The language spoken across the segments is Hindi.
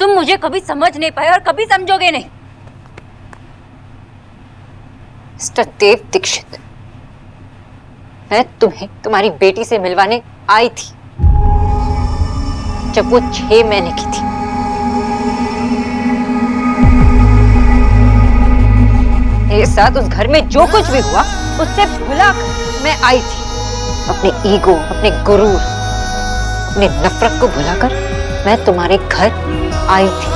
तुम मुझे कभी समझ नहीं पाए और कभी समझोगे नहीं। मिस्टर देव दीक्षित, मैं तुम्हें तुम्हारी बेटी से मिलवाने आई थी जब वो 6 महीने की थी। मेरे साथ उस घर में जो कुछ भी हुआ उससे भुलाकर मैं आई थी। अपने ईगो, अपने गुरूर, अपने नफरत को भुलाकर मैं तुम्हारे घर आई थी।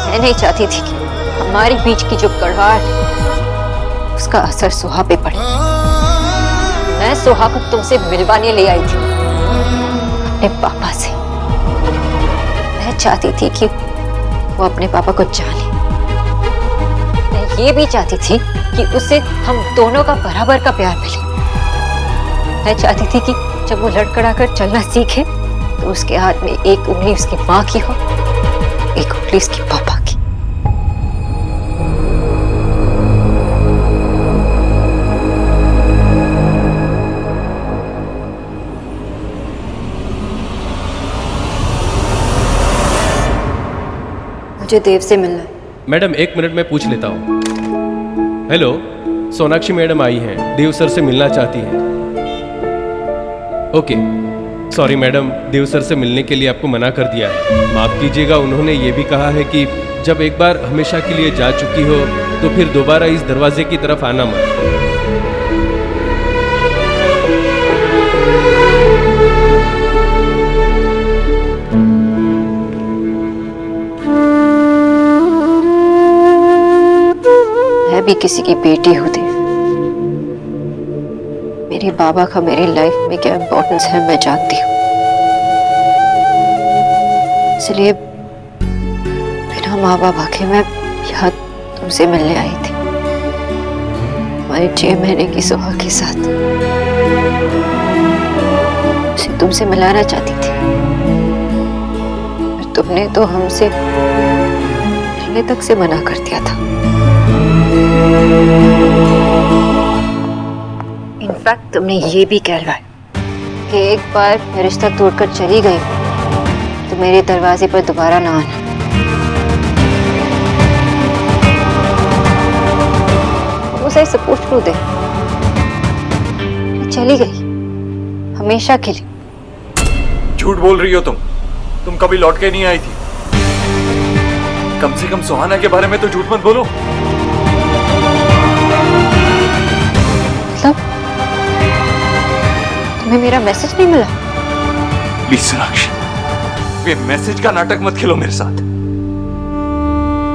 मैं नहीं चाहती थी कि हमारे बीच की जो कड़वाहट है उसका असर सुहा पे पड़े। मैं सुहा को तुमसे मिलवाने ले आई थी अपने पापा से। मैं चाहती थी कि वो अपने पापा को जाने। मैं ये भी चाहती थी कि उसे हम दोनों का बराबर का प्यार मिले। मैं चाहती थी कि जब वो लड़खड़ाकर चलना सीखे तो उसके हाथ में एक उंगली उसकी माँ की हो, एक उंगली उसकी पापा की। मुझे देव से मिलना है। मैडम 1 मिनट में पूछ लेता हूँ। हेलो, सोनाक्षी मैडम आई हैं, देव सर से मिलना चाहती हैं। ओके, सॉरी मैडम, देव सर से मिलने के लिए आपको मना कर दिया है। माफ़ कीजिएगा, उन्होंने ये भी कहा है कि जब एक बार हमेशा के लिए जा चुकी हो तो फिर दोबारा इस दरवाजे की तरफ आना मत। मैं भी किसी की बेटी हूँ देव। मेरे बाबा का मेरी लाइफ में क्या इम्पोर्टेंस है मैं जानती हूँ। इसलिए बिना माँ बाबा के मैं यहाँ तुमसे मिलने आई थी, हमारी 6 महीने की सुहा के साथ। उसे तुमसे मिलाना चाहती थी, पर तुमने तो हमसे मिलने तक से मना कर दिया था। इनफैक्ट तुमने ये भी कहलवाया कि एक बार मैं रिश्ता तोड़कर चली गई तो मेरे दरवाजे पर दोबारा ना आना। उसे सपोर्ट टू दे, चली गई हमेशा के लिए। झूठ बोल रही हो तुम कभी लौट के नहीं आई थी। कम से कम सुहाना के बारे में तो झूठ मत बोलो। मतलब तुम्हें मेरा मैसेज नहीं मिला? प्लीज सोनाक्षी, ये मैसेज का नाटक मत खेलो मेरे साथ।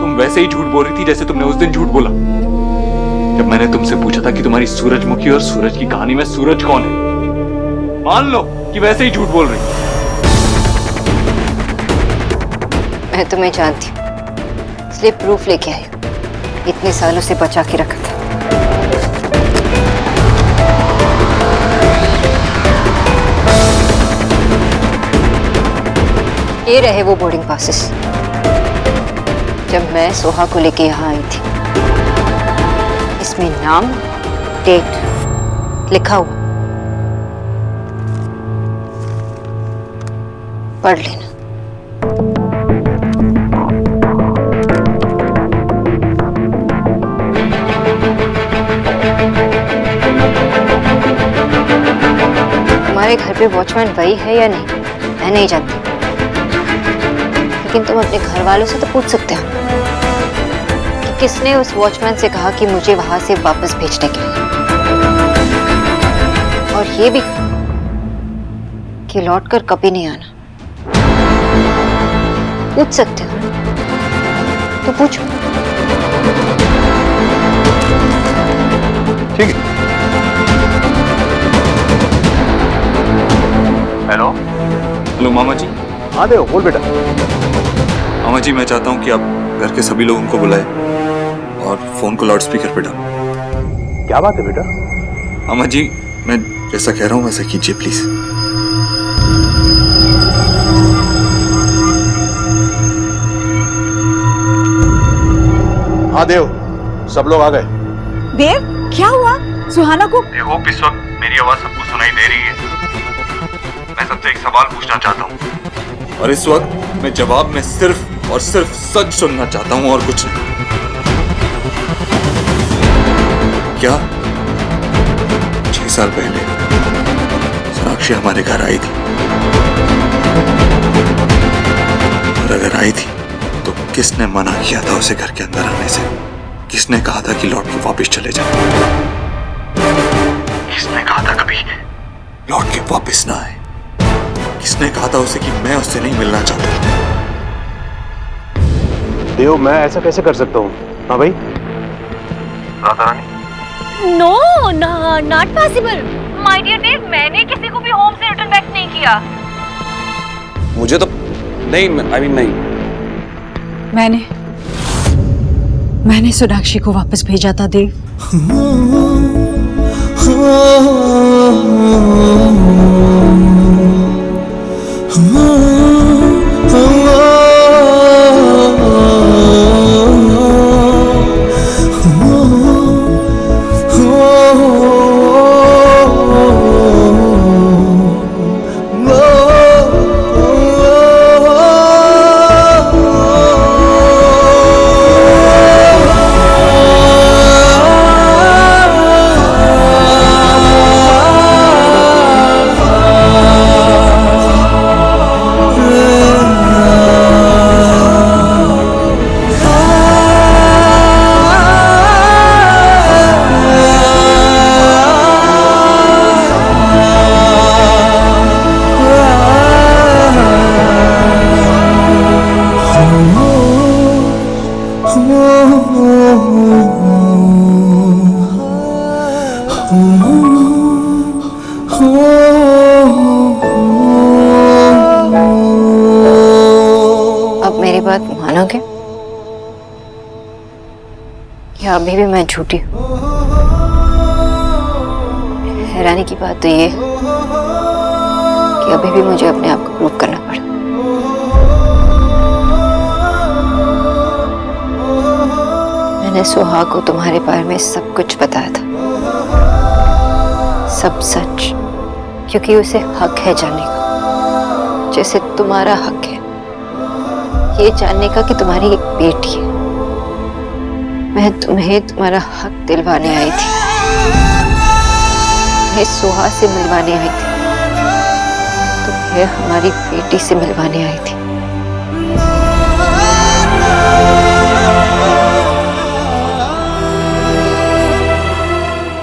तुम वैसे ही झूठ बोल रही थी जैसे तुमने उस दिन झूठ बोला जब मैंने तुमसे पूछा था कि तुम्हारी सूरजमुखी और सूरज की कहानी में सूरज कौन है। मान लो कि वैसे ही झूठ बोल रही। मैं तुम्हें जानती हूँ, इसलिए प्रूफ लेके आई। इतने सालों से बचा के रखा था। ये रहे वो बोर्डिंग पासेस जब मैं सोहा को लेके यहाँ आई थी। इसमें नाम, डेट लिखा हुआ, पढ़ लेना। हमारे घर पे वॉचमैन वही है या नहीं मैं नहीं जानती, लेकिन तुम अपने घर वालों से तो पूछ सकते हो कि किसने उस वॉचमैन से कहा कि मुझे वहां से वापस भेजने के लिए, और ये भी कि लौटकर कभी नहीं आना। पूछ सकते हो तो पूछो। ठीक है। हेलो मामा जी। हाँ देव, बोल बेटा। मामा जी, मैं चाहता हूँ कि आप घर के सभी लोगों को बुलाएं और फोन को लाउड स्पीकर पे डालें। क्या बात है बेटा? मामा जी, मैं जैसा कह रहा हूँ वैसा कीजिए प्लीज। हाँ देव, सब लोग आ गए। देव, क्या हुआ? सुहाना को? आई होप इस वक्त मेरी आवाज सबको सुनाई दे रही है। मैं सबसे एक सवाल पूछना चाहता हूँ। और इस वक्त मैं जवाब में सिर्फ और सिर्फ सच सुनना चाहता हूं और कुछ नहीं। क्या 6 साल पहले सोनाक्षी हमारे घर आई थी, और अगर आई थी तो किसने मना किया था उसे घर के अंदर आने से? किसने कहा था कि लौट के वापस चले जाए? किसने कहा था कभी लौट के वापस ना आए? किसने कहा था उसे कि मैं उससे नहीं मिलना चाहता? देव, मैं ऐसा कैसे कर सकता हूँ? हाँ भाई, Radha Rani. No, not possible my dear Dev. मैंने किसी को भी होम से रिटर्न बैक नहीं किया। मुझे तो नहीं, आई मीन नहीं। मैंने सोनाक्षी को वापस भेजा था देव। अब मेरी बात मानोगे या अभी भी मैं झूठी हूँ? हैरानी की बात तो ये है कि अभी भी मुझे अपने आप को प्रूव करना पड़ा। मैंने सुहा को तुम्हारे बारे में सब कुछ बताया था, सब सच, क्योंकि उसे हक है जानने का, जैसे तुम्हारा हक है ये जानने का कि तुम्हारी एक बेटी है। मैं तुम्हें तुम्हारा हक दिलवाने आई थी, मैं सुहा से मिलवाने आई थी, तुम्हें हमारी बेटी से मिलवाने आई थी।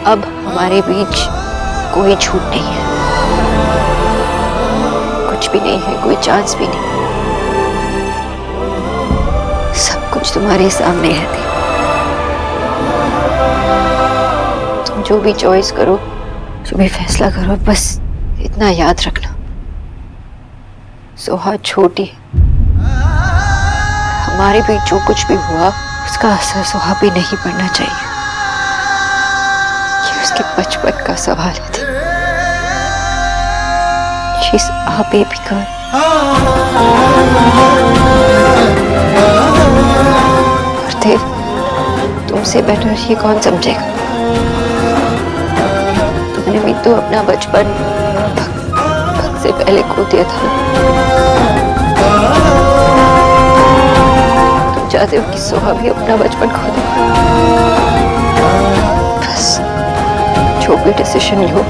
अब हमारे बीच कोई झूठ नहीं है, कुछ भी नहीं है, कोई चांस भी नहीं। सब कुछ तुम्हारे सामने है देव। तुम जो भी चॉइस करो, जो भी फैसला करो, बस इतना याद रखना, सोहा छोटी है। हमारे बीच जो कुछ भी हुआ उसका असर सोहा भी नहीं पड़ना चाहिए। ये उसके बचपन का सवाल है। She's our baby girl. और देव, तुमसे बेटर ये कौन समझेगा? तुमने भी तो अपना बचपन भक्त से पहले खो दिया था। तुम चाहते हो कि सोहा भी अपना बचपन खो दे। बस जो भी डिसीजन लो,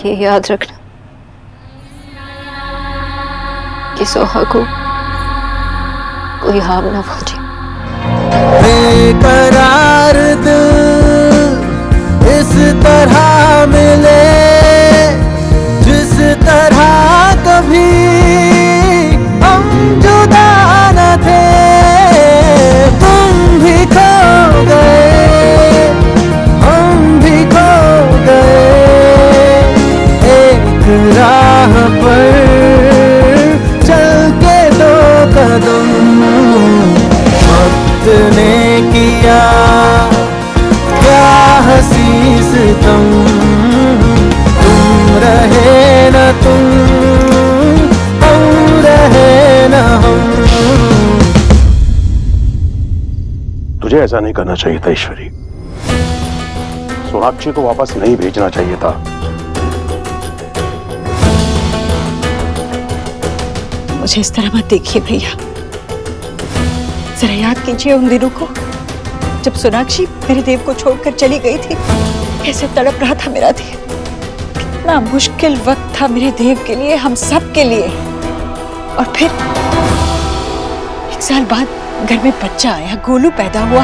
ये याद रखना कि सोहा को कोई हार्म ना पहुंचे। बेकरार दिल इस तरह मिले जिस तरह कभी हम जुदा न थे। तुम भी खो गए, हम भी खो गए, एक राह पर चल के दो कदम वक्त ने किया क्या हंसी सितम। तुम रहे न तुम, हम रहे न हम। तुझे ऐसा नहीं करना चाहिए था ईश्वरी। सोनाक्षी को वापस नहीं भेजना चाहिए था। मुझे इस तरह मत देखिए भैया। जरा याद कीजिए उन दिनों को जब सोनाक्षी मेरे देव को छोड़कर चली गई थी। कैसे तड़प रहा था मेरा देव। कितना मुश्किल वक्त था मेरे देव के लिए, हम सब के लिए। और फिर 1 साल बाद घर में बच्चा आया, गोलू पैदा हुआ।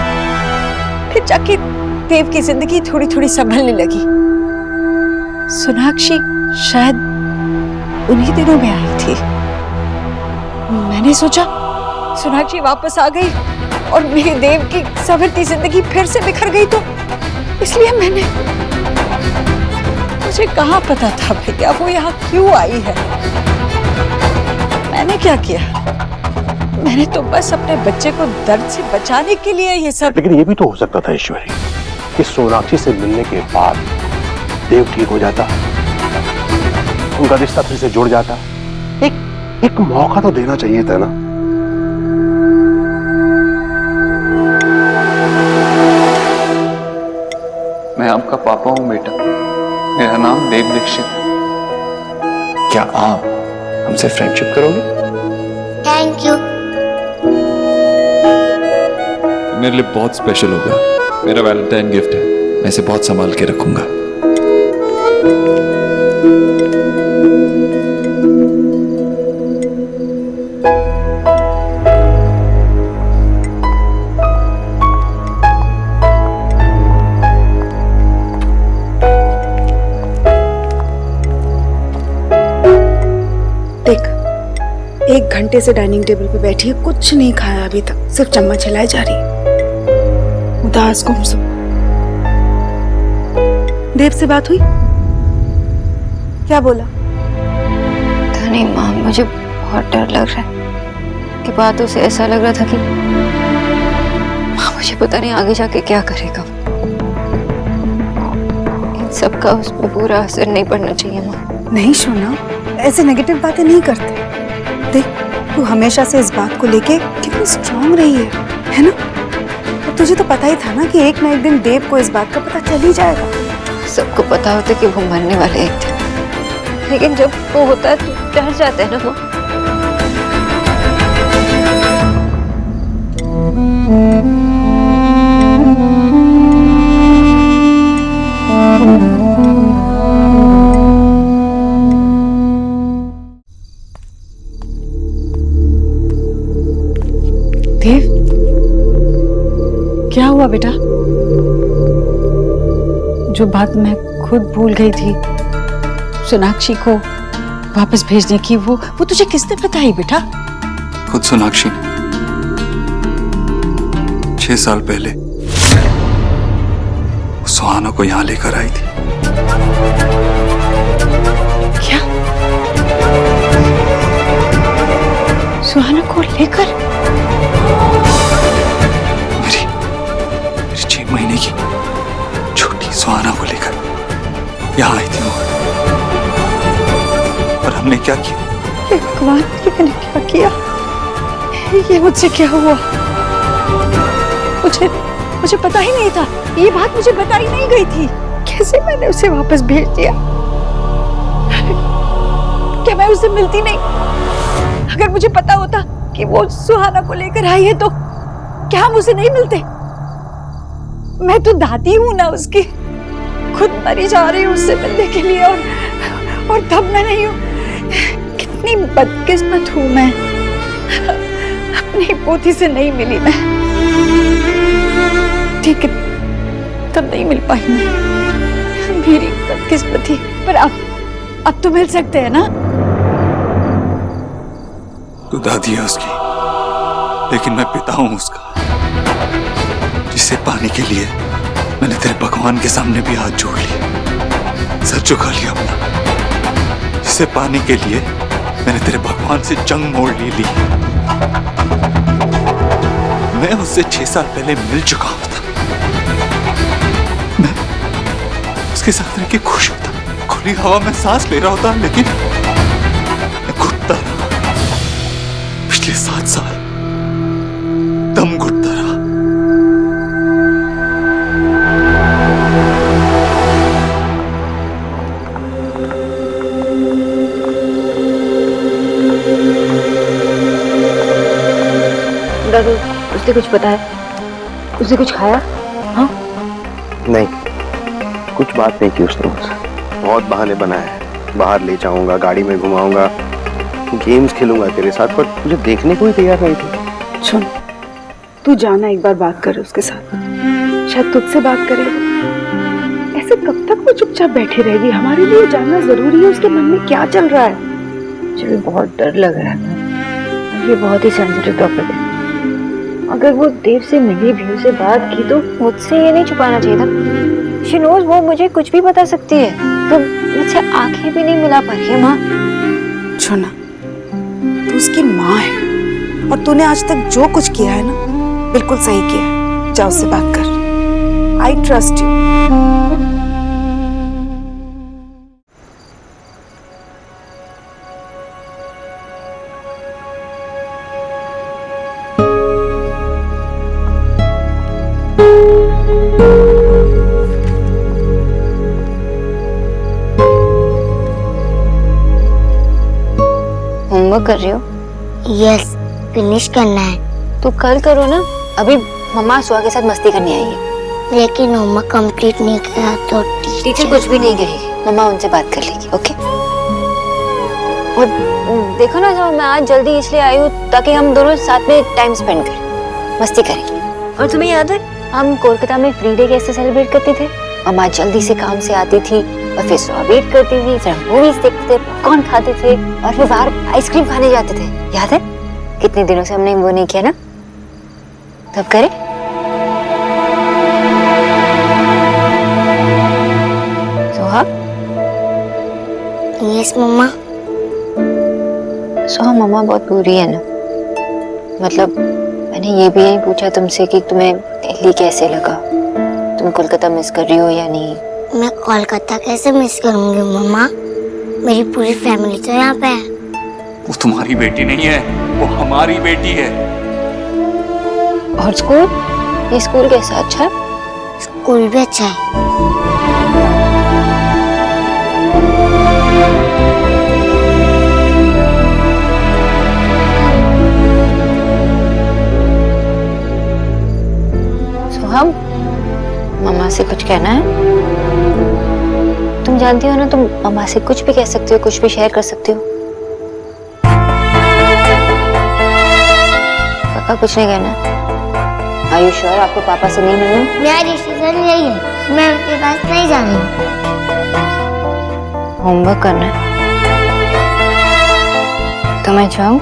फिर जाके देव की जिंदगी थोड़ी थोड़ी संभलने लगी। सोनाक्षी शायद उन्हीं दिनों में आई थी। मैंने सोचा सोनाक्षी वापस आ गई और मेरे देव की संवरती जिंदगी फिर से बिखर गई, तो इसलिए मुझे कहाँ पता था भैया वो यहाँ क्यों आई है। मैंने क्या किया? मैंने तो बस अपने बच्चे को दर्द से बचाने के लिए ये सब। लेकिन ये भी तो हो सकता था ईश्वरी कि सोनाक्षी से मिलने के बाद देव ठीक हो जाता, उनका रिश्ता फिर से जुड़ जाता। एक मौका तो देना चाहिए था ना। मैं आपका पापा हूं बेटा, मेरा नाम देव दीक्षित है। क्या आप हमसे फ्रेंडशिप करोगे? Thank you. मेरे लिए बहुत स्पेशल होगा, मेरा वैलेंटाइन गिफ्ट है, मैं इसे बहुत संभाल के रखूंगा। देख, 1 घंटे से डाइनिंग टेबल पे बैठी है, कुछ नहीं खाया अभी तक, सिर्फ चम्मच हिलाई जा रही है। उदास गुमसुम। देव से बात हुई? क्या बोला? पता नहीं माँ, मुझे बहुत डर लग रहा है कि बातों से ऐसा लग रहा था कि माँ मुझे पता नहीं आगे जाके क्या करेगा। इन सब का उस पर बुरा असर नहीं पड़ना चाहिए माँ। नहीं सोना, ऐसे नेगेटिव बातें नहीं करते। देख, तू हमेशा से इस बात को लेके कितनी स्ट्रांग रही है ना? और तुझे तो पता ही था ना कि एक ना एक दिन देव को इस बात का पता चल ही जाएगा। सबको पता होता कि वो मरने वाले एक थे, लेकिन जब वो होता है तो डर जाते हैं ना वो। देव, क्या हुआ बेटा? जो बात मैं खुद भूल गई थी सोनाक्षी को वापस भेजने की, वो तुझे किसने बताई बेटा? खुद सोनाक्षी ने 6 साल पहले सुहाना को यहां लेकर आई थी। क्या? सुहाना को लेकर? मेरी 6 महीने की छोटी सुहाना को लेकर यहाँ आई थी वो। और हमने क्या किया? ये भगवान, ये मैंने क्या किया? ये मुझसे क्या हुआ? मुझे पता ही नहीं था, ये बात मुझे बताई नहीं गई थी। कैसे मैंने उसे वापस भेज दिया? क्या मैं उससे मिलती नहीं? अगर मुझे पता होता कि वो सुहाना को लेकर आई है तो क्या हम उसे नहीं मिलते? मैं तो दादी हूं ना उसकी, खुद मरी जा रही हूँ उससे मिलने के लिए, और तब मैं नहीं हूँ। कितनी बदकिस्मत हूँ मैं, अपनी पोती से नहीं मिली मैं। ठीक है, तब नहीं मिल पाई मैं, मेरी बदकिस्मती। पर अब तो मिल सकते हैं ना? तू दादी है उसकी, लेकिन मैं पिता हूं उसका, जिसे पाने के लिए मैंने तेरे भगवान के सामने भी हाथ जोड़ लिए, सर झुका लिया अपना। जिसे पाने के लिए मैंने तेरे भगवान से जंग मोड़ ली। मैं उससे 6 साल पहले मिल चुका होता, मैं उसके साथ रह के खुश होता, खुली हवा में सांस ले रहा होता, लेकिन मैं घुटता रहा। पिछले 7 साल दम घुटता रहा। दादू, उसने कुछ बताया? उसने कुछ खाया? हाँ? नहीं, कुछ बात नहीं की उसने मुझसे। बहुत बहाने बनाए, बाहर ले जाऊंगा, गाड़ी में घुमाऊंगा, गेम्स खेलूंगा तेरे साथ, पर मुझे देखने को ही तैयार नहीं थी। सुन, तू जाना एक बार बात कर उसके साथ, शायद तुझसे बात करेगा। ऐसे कब तक वो चुपचाप बैठी रहेगी? हमारे लिए जानना जरूरी है उसके मन में क्या चल रहा है। मुझे बहुत डर लग रहा था। ये बहुत ही सेंसिटिव टॉपिक है। अगर वो देव से मिली भी, उसे बात की, तो मुझसे ये नहीं छुपाना चाहिए था। शी नोज़ वो मुझे कुछ भी बता सकती है, तो मुझसे आंखें भी नहीं मिला पा रही है। माँ, सुना, तू उसकी माँ है और तूने आज तक जो कुछ किया है ना, बिल्कुल सही किया है। जा उससे बात कर। I trust you. होमवर्क कर रही हो? यस, फिनिश करना है। तो कल करो ना, अभी मम्मा सुहा के साथ मस्ती करने आई है। लेकिन होमवर्क कंप्लीट नहीं किया तो टीचर कुछ भी नहीं कहेगी, मम्मा उनसे बात कर लेगी। ओके? और देखो ना, जो मैं आज जल्दी इसलिए आई हूँ ताकि हम दोनों साथ में टाइम स्पेंड करें, मस्ती करें। और तुम्हें याद है हम कोलकाता में फ्री डे कैसे सेलिब्रेट करते थे? मम्मा जल्दी से काम से आती थी और फिर सुहा वेट करती थी, फिर हम मूवीज देखते थे, पॉपकॉर्न खाते थे और फिर बाहर आइसक्रीम खाने जाते थे। याद है? कितने दिनों से हमने वो नहीं किया ना? तब करें? सुहा? यस मम्मा। सुहा, मम्मा बहुत बुरी है ना। मतलब मैंने ये भी नहीं पूछा तुमसे कि तुम्हें दिल्ली कैसे लगा, तुम कोलकाता मिस कर रही हो या नहीं। मैं कोलकाता कैसे मिस करूंगी मम्मा? मेरी पूरी फैमिली तो यहाँ पे है। वो तुम्हारी बेटी नहीं है, वो हमारी बेटी है। और स्कूल? ये स्कूल कैसा? अच्छा? स्कूल भी अच्छा है। सुहा, मम्मा से कुछ कहना है? तुम जानती हो ना, तुम मम्मा से कुछ भी कह सकती हो, कुछ भी शेयर कर सकती हो। पक्का कुछ नहीं कहना? Are you sure आपको पापा से नहीं मिलना? मेरा डिसीजन यही है, मैं उनके पास नहीं जा रही हूँ। होमवर्क करना है तो मैं जाऊं?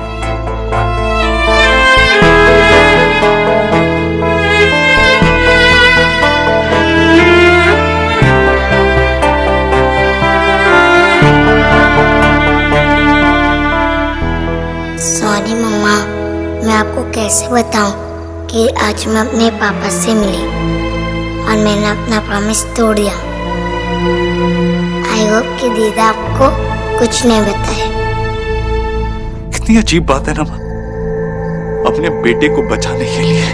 सॉरी मम्मा, मैं आपको कैसे बताऊं कि आज मैं अपने पापा से मिली और मैंने अपना प्रॉमिस तोड़ दिया। आई होप कि दीदा आपको कुछ नहीं बताए। कितनी अजीब बात है ना माँ, अपने बेटे को बचाने के लिए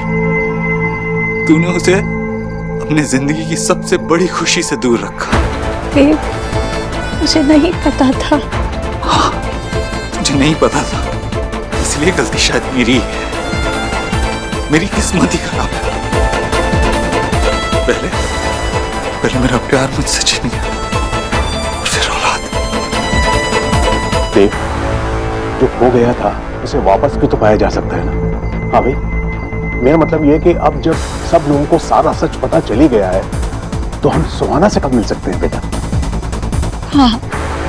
तूने उसे अपने जिंदगी की सबसे बड़ी खुशी से दूर रखा। देव, मुझे नहीं पता था। हाँ, मुझे नहीं पता था, इसलिए गलती शायद मेरी है। मेरी किस्मत ही खराब है। पहले मेरा प्यार मुझसे छिन गया और फिर औलाद। देव, जो खो गया था उसे वापस भी तो पाया जा सकता है ना? हाँ भाई, मेरा मतलब यह है कि अब जब सब लोगों को सारा सच पता चली गया है तो हम सुहाना से कब मिल सकते हैं बेटा? हाँ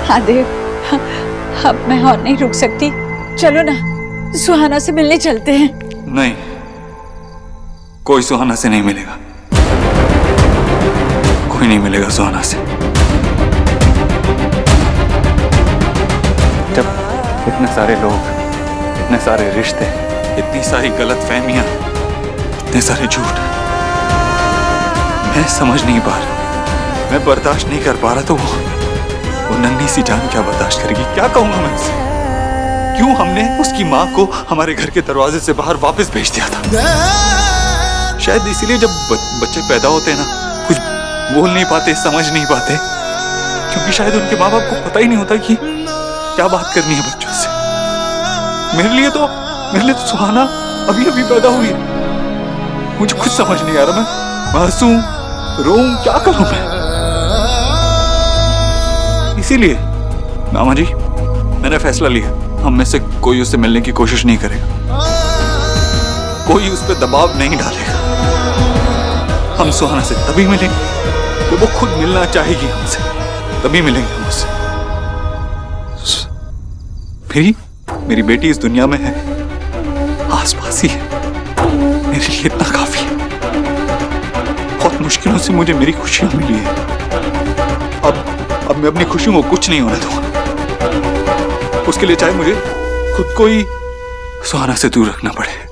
हाँ देव, हाँ, अब मैं और नहीं रुक सकती। चलो ना, सुहाना से मिलने चलते हैं। नहीं, कोई सुहाना से नहीं मिलेगा, कोई नहीं मिलेगा सुहाना से। जब इतने सारे लोग, इतने सारे रिश्ते, इतनी सारी गलतफहमियां, इतने सारे झूठ, मैं समझ नहीं पा रहा, मैं बर्दाश्त नहीं कर पा रहा, तो वो नन्ही सी जान क्या बर्दाश्त करेगी? क्या कहूंगा मैं उसे? क्यों हमने उसकी माँ को हमारे घर के दरवाजे से बाहर वापस भेज दिया था? शायद इसीलिए जब बच्चे पैदा होते हैं ना, कुछ बोल नहीं पाते, समझ नहीं पाते, क्योंकि शायद उनके माँ बाप को पता ही नहीं होता कि क्या बात करनी है बच्चों से। मेरे लिए तो सुहाना अभी अभी पैदा हुई है। मुझे कुछ समझ नहीं आ रहा, मैं हंसूं, रोऊं, क्या करूं मैं? इसीलिए मामा जी, मैंने फैसला लिया, हम में से कोई उससे मिलने की कोशिश नहीं करेगा, कोई उस पर दबाव नहीं डालेगा। हम सुहाना से तभी मिलेंगे जब वो खुद मिलना चाहेगी हमसे, तभी मिलेंगे हम उससे। मेरी बेटी इस दुनिया में है, आसपास ही है, मेरे लिए इतना काफी है। बहुत मुश्किलों से मुझे मेरी खुशियां मिली है। अब मैं अपनी खुशियों को कुछ नहीं होने दूंगा। उसके लिए चाहे मुझे खुद को ही सुहाना से दूर रखना पड़े।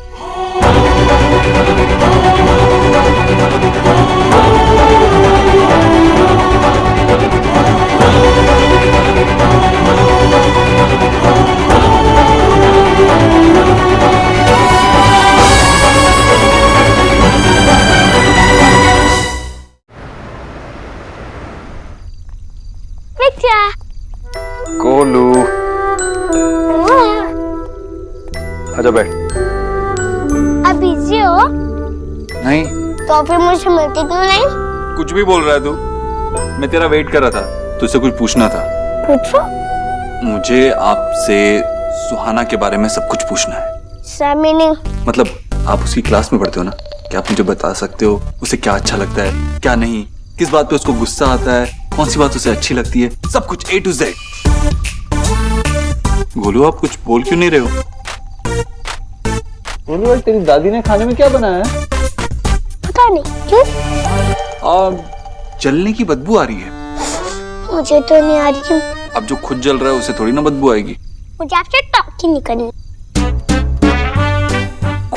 गोलू, आजा बैठ। अब बिजी हो? नहीं। तो फिर मुझे मिलती क्यों नहीं? कुछ भी बोल रहा है तू? मैं तेरा वेट कर रहा था, तुझसे कुछ पूछना था। पूछो। मुझे आपसे सुहाना के बारे में सब कुछ पूछना है। मीनिंग? मतलब आप उसकी क्लास में पढ़ते हो ना, क्या आप मुझे बता सकते हो उसे क्या अच्छा लगता है, क्या नहीं, किस बात पे उसको गुस्सा आता है, कौन सी बात उसे अच्छी लगती है, सब कुछ A to Z। गोलू, आप कुछ बोल क्यों नहीं रहे हो? गोलू भाई, तेरी दादी ने खाने में क्या बनाया है? पता नहीं क्यों। जलने की बदबू आ रही है। मुझे तो नहीं आ रही। अब जो खुद जल रहा है उसे थोड़ी ना बदबू आएगी। मुझे आपसे टॉक ही नहीं करनी।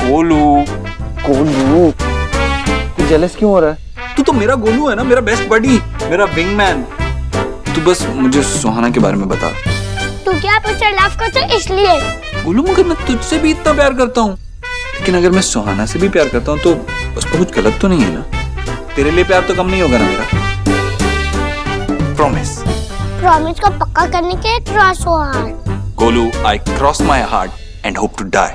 गोलू, तू जेलस क्यों हो रहा है? तू तो मेरा गोलू है ना, मेरा बेस्ट बडी, मेरा विंगमैन। तू बस मुझे सुहाना के बारे में बता। तू क्या मुझसे लव करता है इसलिए? गोलू, मगर मैं तुझसे भी इतना प्यार करता हूँ, लेकिन अगर मैं सुहाना से भी प्यार करता हूँ तो उस पर कुछ गलत तो नहीं है ना? तेरे लिए प्यार तो कम नहीं होगा ना मेरा? प्रॉमिस। प्रॉमिस को पक्का करने के लिए क्रॉस हो heart. Golu, I cross my heart and hope to die.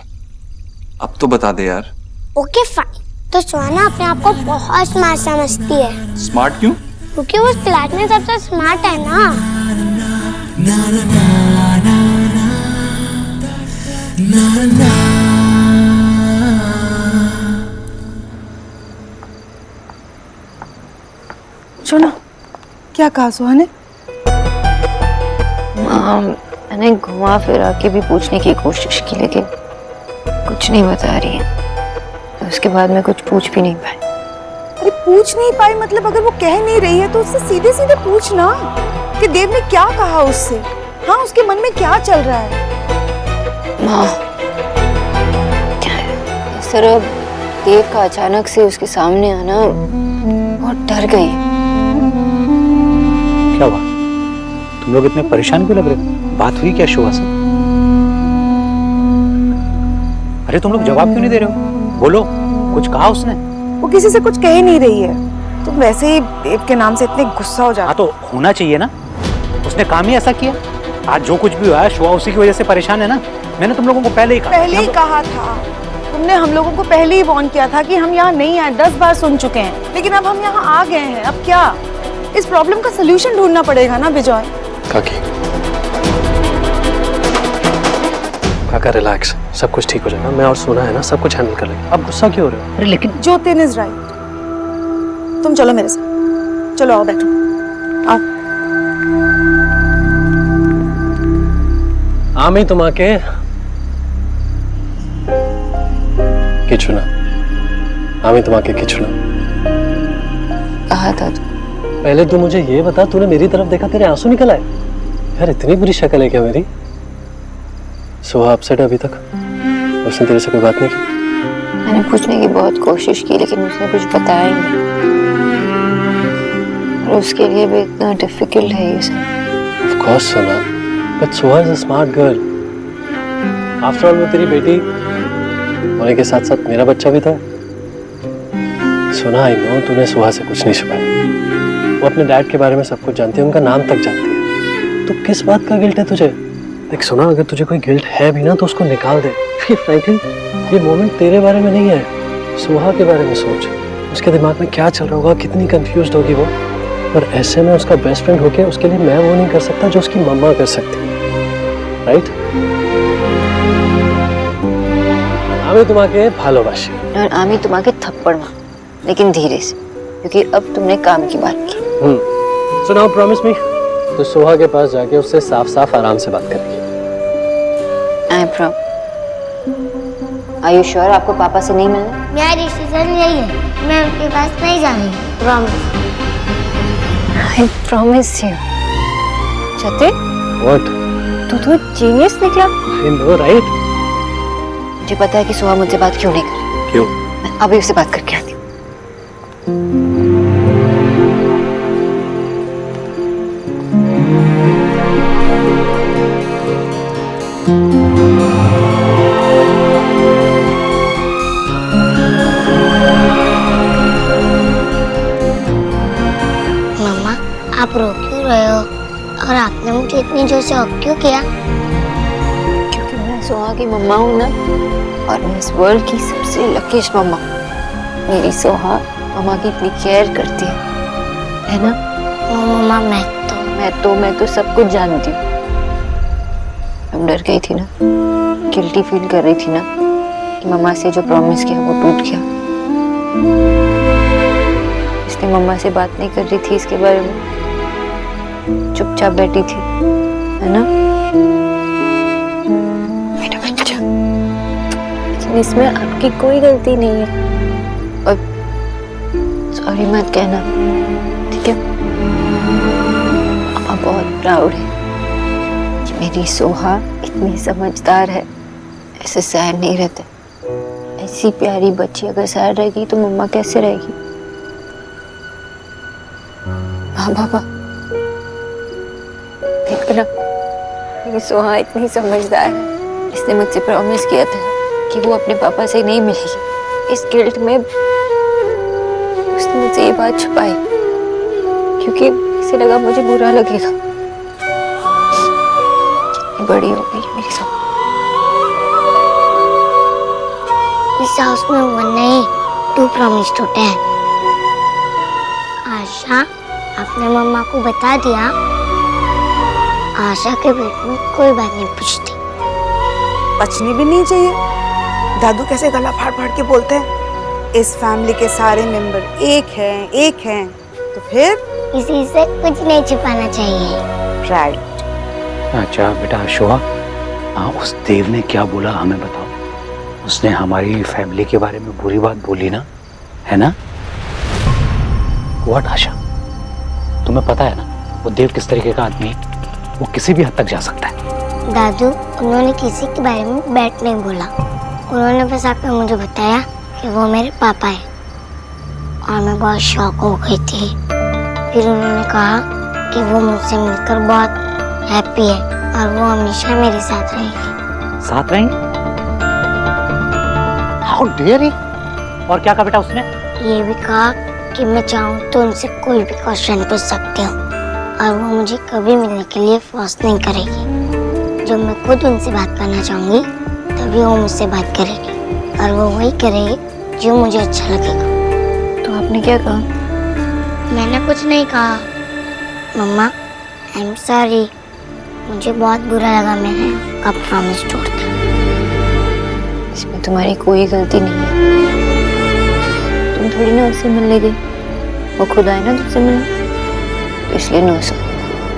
अब तो बता दे यार। Okay fine. तो सुहाना अपने आप को बहुत स्मार्ट समझती है। स्मार्ट क्यों? क्योंकि वो क्लास में सबसे स्मार्ट है ना। सुनो, क्या कहा सुहाने? मैंने घुमा फिरा के भी पूछने की कोशिश की, लेकिन कुछ नहीं बता रही है। तो उसके बाद मैं कुछ पूछ भी नहीं पाई। अरे पूछ नहीं पाई मतलब अगर वो कह नहीं रही है तो उससे सीधे सीधे पूछना कि देव ने क्या कहा उससे। हाँ, उसके मन में क्या चल रहा है। माँ, इस तरह देव का अचानक से उसके सामने आना, बहुत डर गई। क्या हुआ? तुम लोग इतने परेशान क्यों लग रहे हो? बात हुई क्या शुआ से? अरे तुम लोग जवाब क्यों नहीं दे रहे हो? बोलो, कुछ कहा उसने? वो किसी से कुछ कह नहीं रही है। तुम वैसे ही देव के नाम से इतने गुस्सा हो जाते। हाँ तो होना चाहिए ना, उसने काम ही ऐसा किया। आज जो कुछ भी हुआ है शुआ उसी की वजह से परेशान है ना। मैंने तुम लोगों को पहले ही कहा था। तुमने हम लोगों को पहले ही वार्न किया था कि हम यहाँ नहीं आए। 10 बार सुन चुके हैं, लेकिन अब हम यहाँ आ गए हैं। अब क्या? इस प्रॉब्लम का सोल्यूशन ढूंढना पड़ेगा ना विजय। काका रिलैक्स, सब कुछ ठीक हो जाएगा। मैं और सोना है ना, सब कुछ हैंडल कर लेंगे। अब गुस्सा क्यों हो रहे हो? अरे लेकिन ज्योतिन इज राइट। तुम चलो मेरे साथ, चलो आओ, बैठो, आओ। আমি তোমাকে কিছু না, আমি তোমাকে কিছু না कहा था तू। पहले तू मुझे ये बता, तूने मेरी तरफ देखा, तेरे आंसू निकल आए? यार इतनी बुरी शक्ल है क्या मेरी? सुहा अपसेट है अभी तक? उसने तेरे से कोई बात नहीं की? मैंने पूछने की बहुत कोशिश की, लेकिन उसने कुछ बताया ही नहीं। और उसके लिए भी इतना डिफिकल्ट है ये सब। Of course सोना, but Suha is a smart girl. After all वो तेरी बेटी होने के साथ साथ मेरा बच्चा भी था। सुना, आई नो तूने सुहा से कुछ नहीं छुपाया। वो अपने डैड के बारे में सब कुछ जानती है, उनका नाम तक जानती है। तो किस बात का गिल्ट है तुझे? देख सुना, अगर तुझे कोई गिल्ट है भी ना तो उसको निकाल दे। फ्रैंकलिन, ये मोमेंट तेरे बारे में नहीं है, सुहा के बारे में सोच। उसके दिमाग में क्या चल रहा होगा, कितनी कंफ्यूज्ड होगी वो। पर ऐसे में उसका बेस्ट फ्रेंड होके उसके लिए मैं वो नहीं कर सकता जो उसकी मम्मा कर सकती, राइट? আমি তোমাকে ভালোবাসি और आमी तुम्हारे थप्पड़ मार, लेकिन धीरे से, क्योंकि अब तुमने काम की बात की। सो नाउ प्रॉमिस मी, तो सोहा के पास जाके उससे साफ साफ आराम से बात करेगी। आई प्रॉम। आर यू श्योर आपको पापा से नहीं मिलना? मेरा डिसीजन यही है, मैं उनके पास नहीं जाऊंगी, प्रॉमिस। I promise you. चते, व्हाट? तू तो जीनियस निकला। I know right? मुझे पता है कि सुहा मुझसे बात क्यों नहीं कर रही। क्यों? मैं अभी उससे बात करके आती हूँ। मम्मा, आप रो क्यों रहे हो? और आपने मुझे इतनी जोर से हक क्यों किया? क्योंकि मैं सोहा की मम्मा हूँ ना, और मैं इस वर्ल्ड की सबसे लकीस्ट मम्मा। मेरी सोहा मम्मा की इतनी केयर करती है ना? मम्मा, मैं तो सब कुछ जानती हूँ। तुम डर गई थी ना, गिल्टी फील कर रही थी ना कि मम्मा से जो प्रॉमिस किया वो टूट गया, इसलिए मम्मा से बात नहीं कर रही थी इसके बारे में, चुपचाप बैठी थी, है ना मेरा बच्चा? लेकिन इसमें आपकी कोई गलती नहीं है, और सॉरी मत कहना, ठीक है? मामा बहुत प्राउड है कि मेरी सोहा इतनी समझदार है। ऐसे सैड नहीं रहते। ऐसी प्यारी बच्ची अगर सैड रहेगी तो मम्मा कैसे रहेगी? हाँ बाबा, देखो ना, मेरी सोहा इतनी समझदार है। इसने मुझसे प्रॉमिस किया था कि वो अपने पापा से नहीं मिलेगी। इस गिल्ट में उसने मुझसे ये बात छुपाई, क्योंकि इसे लगा मुझे बुरा लगेगा। कितनी बड़ी हो गई मेरी सोहा। इस हाउस में 1 नहीं 2 प्रॉमिस टूटे हैं। आशा, आपने मम्मा को बता दिया? आशा के पेट में कोई बात नहीं पूछती। बचनी भी नहीं चाहिए। दादू कैसे गला फाड़ फाड़ के बोलते हैं, इस फैमिली के सारे मेंबर एक हैं, तो फिर किसी से कुछ नहीं छिपाना चाहिए। राइट। अच्छा बेटा शोभा, उस देव ने क्या बोला हमें बताओ। उसने हमारी फैमिली के बारे में बुरी बात बोली ना, है ना? व्हाट आशा, तुम्हें पता है ना वो देव किस तरीके का आदमी है? वो किसी भी हद तक जा सकता है। दादू, उन्होंने किसी के बारे में बैट नहीं बोला। उन्होंने बस आकर मुझे बताया कि वो मेरे पापा है, और मैं बहुत शॉक हो गई थी। फिर उन्होंने कहा कि वो मुझसे मिलकर बहुत हैप्पी है और वो हमेशा मेरे साथ रहेगी। साथ रहेंगे? How dare he! और क्या कहा बेटा उसने? ये भी कहा कि मैं चाहूँ तो उनसे कोई भी क्वेश्चन पूछ सकती हूँ, और वो मुझे कभी मिलने के लिए फोर्स नहीं करेगी। जब मैं खुद उनसे बात करना चाहूँगी तभी वो मुझसे बात करेगी, और वो वही करेगी जो मुझे अच्छा लगेगा। तो आपने क्या कहा? मैंने कुछ नहीं कहा। मम्मा, आई एम सॉरी, मुझे बहुत बुरा लगा मैंने आपका प्रॉमिस तोड़ दिया। इसमें तुम्हारी कोई गलती नहीं है। तुम थोड़ी ना उससे मिलने गई, वो खुद आए ना तुमसे मिलने, तो इसलिए नो सॉरी।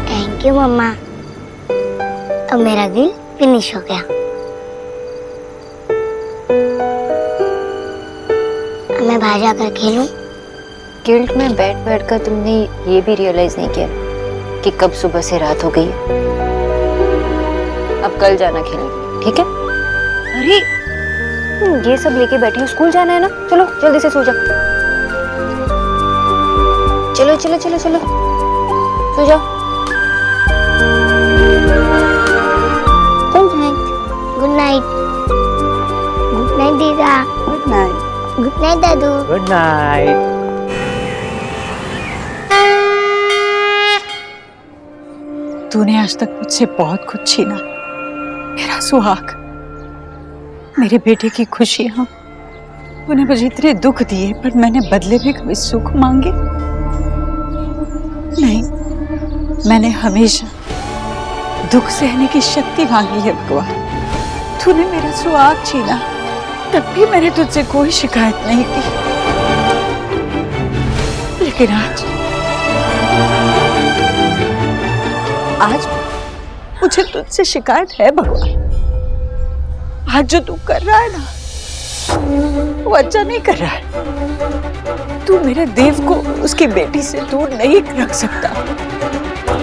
थैंक यू मम्मा। अब मेरा दिल फिनिश हो गया। अब मैं बाहर जाकर खेलूं? गिल्ट में बैठ बैठ कर तुमने ये भी रियलाइज नहीं किया कि कब सुबह से रात हो गई है। अब कल जाना खेलने, ठीक है? अरे ये सब लेके बैठी हो, स्कूल जाना है ना? चलो जल्दी से सो जाओ। चलो चलो चलो चलो सो जाओ। Good night. Good night. Good night दीदा। Good night. गुड नाइट दादू। Good night. तूने आज तक मुझसे बहुत कुछ छीना, मेरा सुहाग। मेरे बेटे की खुशियां, उन्हें मुझे इतने दुख दिए पर मैंने बदले में कभी सुख मांगे नहीं। मैंने हमेशा दुख सहने की शक्ति मांगी है भगवान। तूने मेरा सुहाग छीना, तब भी मैंने तुझसे कोई शिकायत नहीं की, लेकिन आज मुझे तुझसे शिकायत है भगवान। आज जो तू कर रहा है ना, वो अच्छा नहीं कर रहा है। तू मेरे देव को उसकी बेटी से दूर नहीं रख सकता,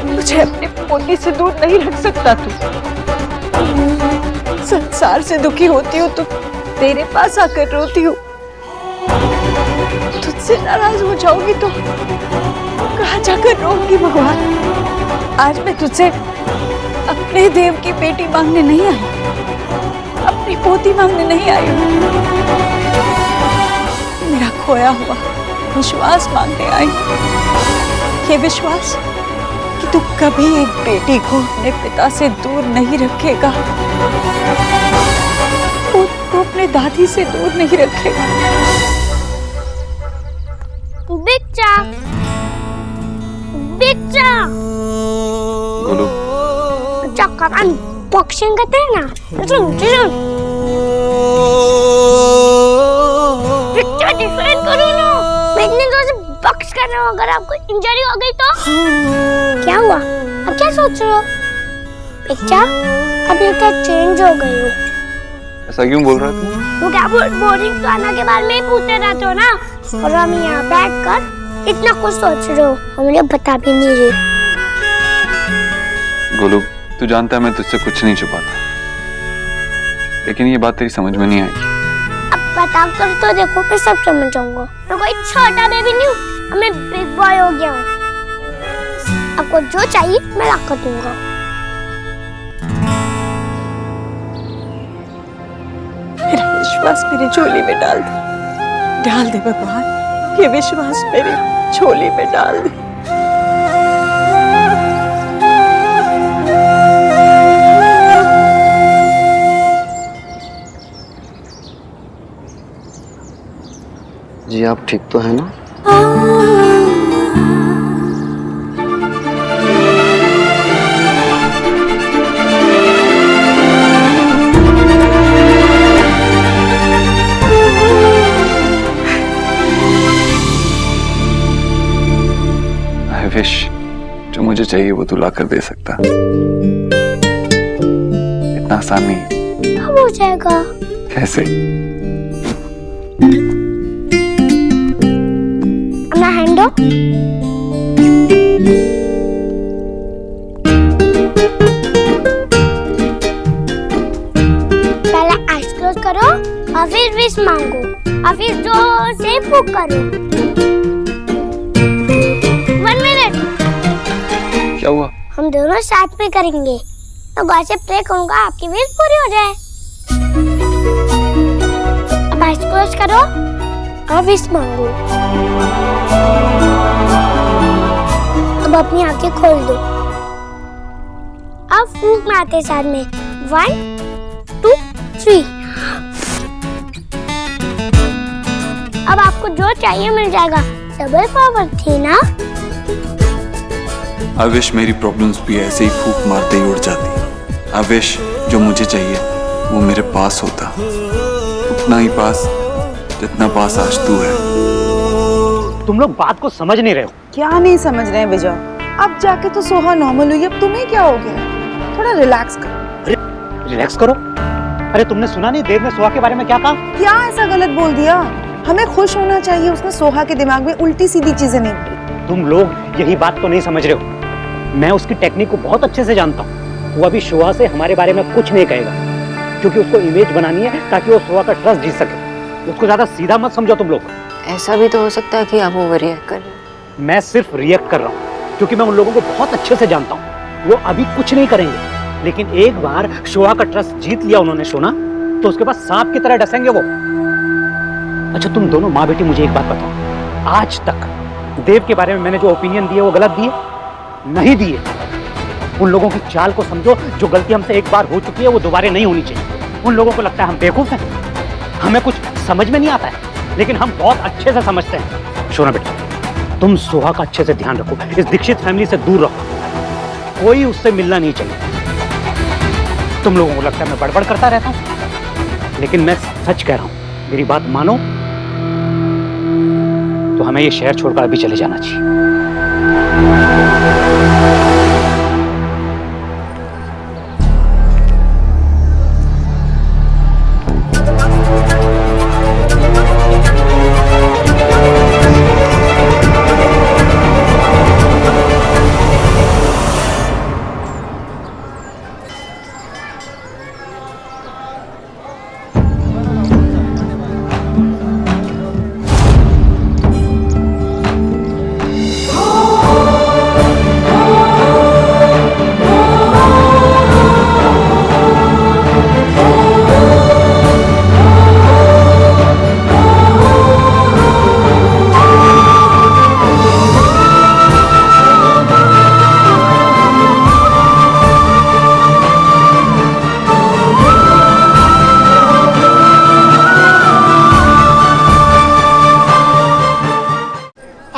मुझे अपनी पोती से दूर नहीं रख सकता। तू संसार से दुखी होती हो तो तेरे पास आकर रोती हूँ, तुझसे नाराज हो जाऊंगी तो कहाँ जाकर रोऊंगी भगवान। आज मैं तुझसे अपने देव की बेटी मांगने नहीं आई, अपनी पोती मांगने नहीं आई हूँ, मेरा खोया हुआ विश्वास मांगने आई। ये विश्वास कि तू कभी एक बेटी को अपने पिता से दूर नहीं रखेगा, उसको अपने दादी से दूर नहीं रखेगा। बिच्चा, बिच्चा, गोलू, चक्कर बॉक्सिंग करते हैं ना, बिच्चा डिफेंड करो ना। मैं इतने जोर से बॉक्स कर रहा हूँ, अगर आपको इंजरी हो गई तो क्या हुआ? अब क्या सोच रहे हो? बिच्चा, अब ये क्या चेंज हो गई हो? ऐसा क्यों बोल रहा तू? वो क्या बोरिंग खाना के बारे में ही पूछते रहते हो ना, और हम यहाँ बैठकर इतना कुछ सोच रहे हो, हम मुझे बता भी नहीं रहे। गोलू, तू जानता है मैं तुझसे कुछ नहीं छुपाता, लेकिन ये बात तेरी समझ में नहीं आएगी। अब बता कर तो देखो, मैं सब समझ जाऊंगा। मैं कोई छोटा बेबी नहीं हूँ, मैं बिग बॉय हो गया हूँ। आपको जो चाहिए मैं ला कर दूंगा। मेरा विश्वास मेरी झोली में डाल दे भगवान, ये विश्वास मेरी झोली में डाल दे। जी आप ठीक तो है ना? I wish जो मुझे चाहिए वो तू ला कर दे सकता, इतना आसान नहीं। अब हो जाएगा। कैसे? अपना हैंड दो। पहले आइस क्लोज करो और फिर विश मांगो और फिर जोर से फूंक करो। 1 मिनट। क्या हुआ? हम दोनों साथ में करेंगे तो गॉड से प्रे करूंगा आपकी विश पूरी हो जाए। अब आइस क्लोज करो और विश मांगो। अब अपनी आंखें खोल दो। अब फूंक मारते साथ में 1 2 3। अब आपको जो चाहिए मिल जाएगा। डबल पावर थी ना? I wish मेरी प्रॉब्लम्स भी ऐसे ही फूंक मारते ही उड़ जाती। I wish जो मुझे चाहिए वो मेरे पास होता, उतना ही पास जितना पास आज तू है। तुम लोग बात को समझ नहीं रहे हो। क्या नहीं समझ रहे हैं विजय? अब जाके तो सोहा नॉर्मल हुई, अब तुम्हें क्या हो गया? थोड़ा रिलैक्स करो। रिलैक्स करो? अरे तुमने सुना नहीं देव ने सोहा के बारे में क्या कहा? क्या ऐसा गलत बोल दिया? हमें खुश होना चाहिए, उसने सोहा के दिमाग में उल्टी सीधी चीजें नहीं भरी। तुम लोग यही बात को नहीं समझ रहे हो। मैं उसकी टेक्निक को बहुत अच्छे से जानता हूँ। वो अभी सोहा से हमारे बारे में कुछ नहीं कहेगा, क्योंकि उसको इमेज बनानी है ताकि वो सोहा का ट्रस्ट जीत सके। उसको ज्यादा सीधा मत समझो तुम लोग। ऐसा भी तो हो सकता है कि आप ओवर रिएक्ट कर रहे हैं। मैं सिर्फ रिएक्ट कर रहा हूँ क्योंकि मैं उन लोगों को बहुत अच्छे से जानता हूँ। वो अभी कुछ नहीं करेंगे, लेकिन एक बार सोहा का ट्रस्ट जीत लिया उन्होंने सोना, तो उसके बाद सांप की तरह डसेंगे वो। अच्छा तुम दोनों माँ बेटी मुझे एक बात बताओ, आज तक देव के बारे में मैंने जो ओपिनियन दिए वो गलत दिए? नहीं दिए। उन लोगों की चाल को समझो, जो गलती हमसे एक बार हो चुकी है वो दोबारा नहीं होनी चाहिए। उन लोगों को लगता है हम बेवकूफ हैं, हमें कुछ समझ में नहीं आता है, लेकिन हम बहुत अच्छे से समझते हैं। सुना बेटा, तुम सुहा का अच्छे से ध्यान रखो, इस दीक्षित फैमिली से दूर रहो, कोई उससे मिलना नहीं चाहिए। तुम लोगों को लगता है मैं बड़बड़ करता रहता हूं, लेकिन मैं सच कह रहा हूं, मेरी बात मानो तो हमें ये शहर छोड़कर अभी चले जाना चाहिए।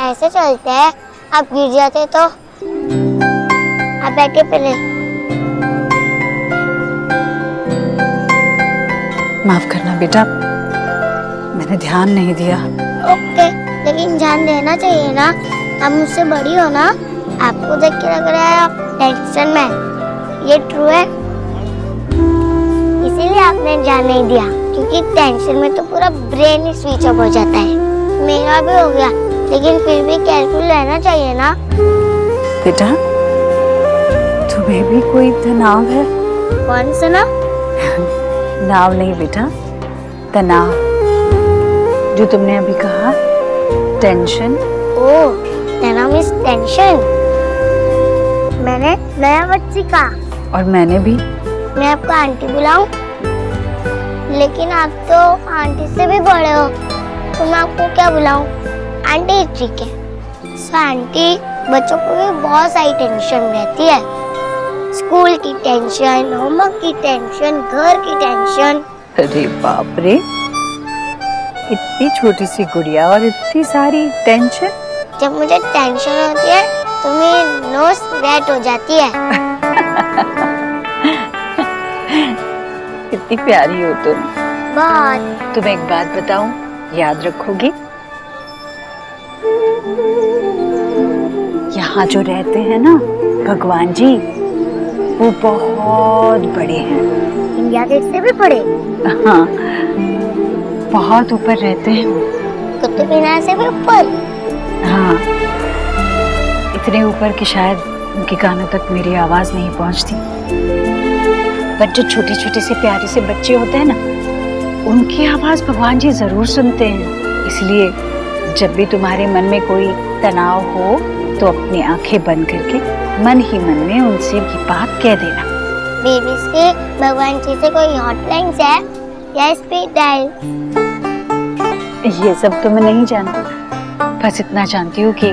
ऐसे चलते हैं, आप गिर जाते तो। आप बैठे पहले। माफ करना बेटा, मैंने ध्यान नहीं दिया। ओके, लेकिन ध्यान देना चाहिए ना, आप मुझसे बड़ी हो ना। आपको देख के लग रहा है आप टेंशन में, ये ट्रू है? इसीलिए आपने ध्यान नहीं दिया, क्योंकि टेंशन में तो पूरा ब्रेन ही स्विच ऑफ हो जाता है। मेरा भी हो गया, लेकिन फिर भी केयरफुल रहना चाहिए ना। बेटा, तुम्हें भी कोई तनाव है? कौन सा ना? नाव नहीं बेटा, तनाव। जो तुमने अभी कहा, टेंशन। ओह, तनाव मीन्स टेंशन। मैंने नया वर्ड सीखा। और मैंने भी। मैं आपको आंटी बुलाऊं? लेकिन आप तो आंटी से भी बड़े हो, तो मैं आपको क्या बुलाऊं? आंटी ठीक है। सो आंटी, बच्चों को भी बहुत सारी टेंशन रहती है। स्कूल की टेंशन, होमवर्क की टेंशन, घर की टेंशन। अरे बाप रे, इतनी छोटी सी गुड़िया और इतनी सारी टेंशन। जब मुझे टेंशन होती है तो मेरी नोज रेड हो जाती है। कितनी प्यारी हो तुम। बहुत। तुम्हें एक बात बताऊं, याद रखोगी? यहाँ जो रहते हैं ना भगवान जी, वो बहुत बड़े हैं। इंडिया गेट से भी बड़े? हाँ, बहुत ऊपर रहते हैं। कुतुब मीनार से भी ऊपर? हाँ, इतने ऊपर कि शायद उनके कानों तक मेरी आवाज नहीं पहुंचती। पर जो छोटे छोटे से प्यारे से बच्चे होते हैं ना, उनकी आवाज भगवान जी जरूर सुनते हैं। इसलिए जब भी तुम्हारे मन में कोई तनाव हो तो अपनी आंखें बंद करके मन ही मन में उनसे ये बात कह देना। बेबीज के भगवान जी से कोई हॉटलाइन है या स्पीड डायल? ये सब तो मैं नहीं जानती, बस इतना जानती हूँ कि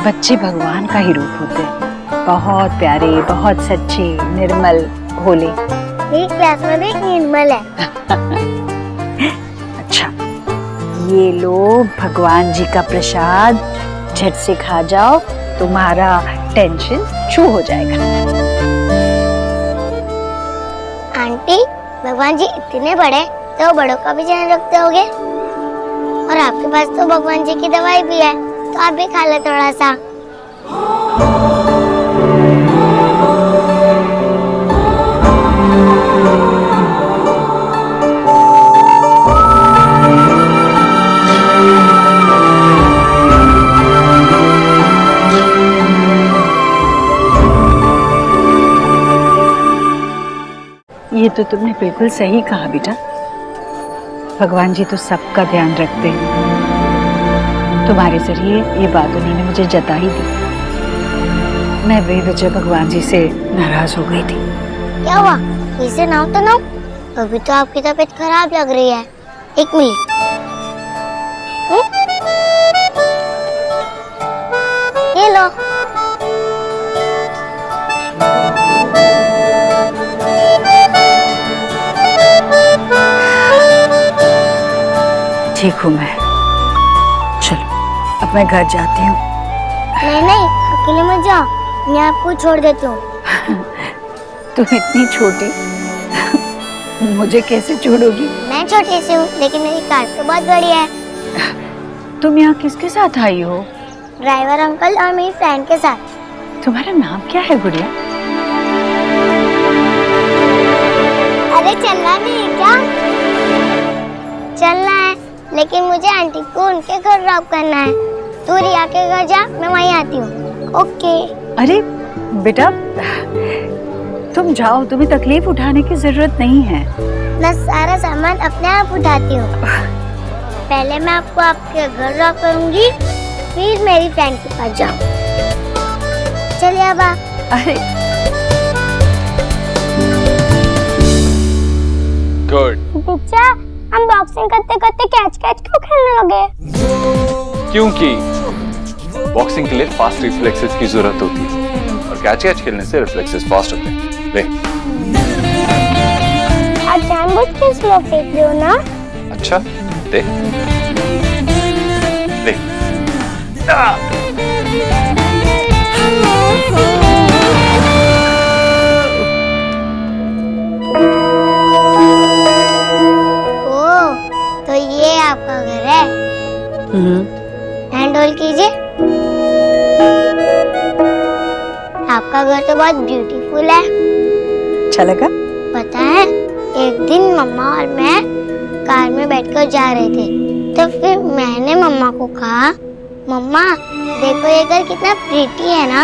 बच्चे भगवान का ही रूप होते हैं। बहुत प्यारे, बहुत सच्चे, निर्मल, भोले। मेरी क्लास में भी निर्मल है। अच्छा, ये लो भगवान जी का प्रसाद, झट से खा जाओ, तुम्हारा टेंशन छू हो जाएगा। आंटी, भगवान जी इतने बड़े तो बड़ों का भी ध्यान रखते होगे, और आपके पास तो भगवान जी की दवाई भी है, तो आप भी खा ले थोड़ा सा। ये तो तुमने बिल्कुल सही कहा बेटा। भगवान जी तो सबका ध्यान रखते हैं। तुम्हारे जरिए ये बात उन्होंने मुझे जता ही दी। मैं बेवजह भगवान जी से नाराज हो गई थी। क्या हुआ? इसे नाव तो नाव? अभी तो आपकी तबीयत खराब लग रही है। एक मिनट। ये लो। ठीक हूँ मैं। चलो अब मैं घर जाती हूँ। नहीं, अकेले मत जाओ, मैं आपको छोड़ देती हूँ। तुम इतनी छोटी, मुझे कैसे छोड़ोगी? मैं छोटी सी हूँ, लेकिन मेरी कार तो बहुत बड़ी है। तुम यहाँ किसके साथ आई हो? ड्राइवर अंकल और मेरी फ्रेंड के साथ। तुम्हारा नाम क्या है गुड़िया? अरे चलना नहीं है क्या? चलना है, लेकिन मुझे आंटी को उनके घर ड्रॉप करना है। तू रिया के घर जा, मैं वहीं आती हूँ। ओके। अरे बेटा तुम जाओ, तुम्हें तकलीफ उठाने की जरूरत नहीं है। मैं सारा सामान अपने आप उठाती हूँ। पहले मैं आपको आपके घर ड्रॉप करूंगी, फिर मेरी फ्रेंड के पास जाऊँ। चलिए अब। अरे गुड। बच्चा, हम बॉक्सिंग करते करते कैच क्यों खेलने लगे? क्योंकि बॉक्सिंग के लिए फास्ट रिफ्लेक्सेस की जरूरत होती है और कैच खेलने से रिफ्लेक्सेस फास्ट होते हैं। ले। आप जानबूझ के स्लो फेंक रहे हो ना? अच्छा दे। ले। ओह, तो ये आपका घर है? हैंड होल्ड कीजिए। आपका घर तो बहुत ब्यूटीफुल है। अच्छा लगा? पता है, एक दिन मम्मा और मैं कार में बैठकर जा रहे थे, तो फिर मैंने मम्मा को कहा, मम्मा देखो ये घर कितना प्रीटी है ना।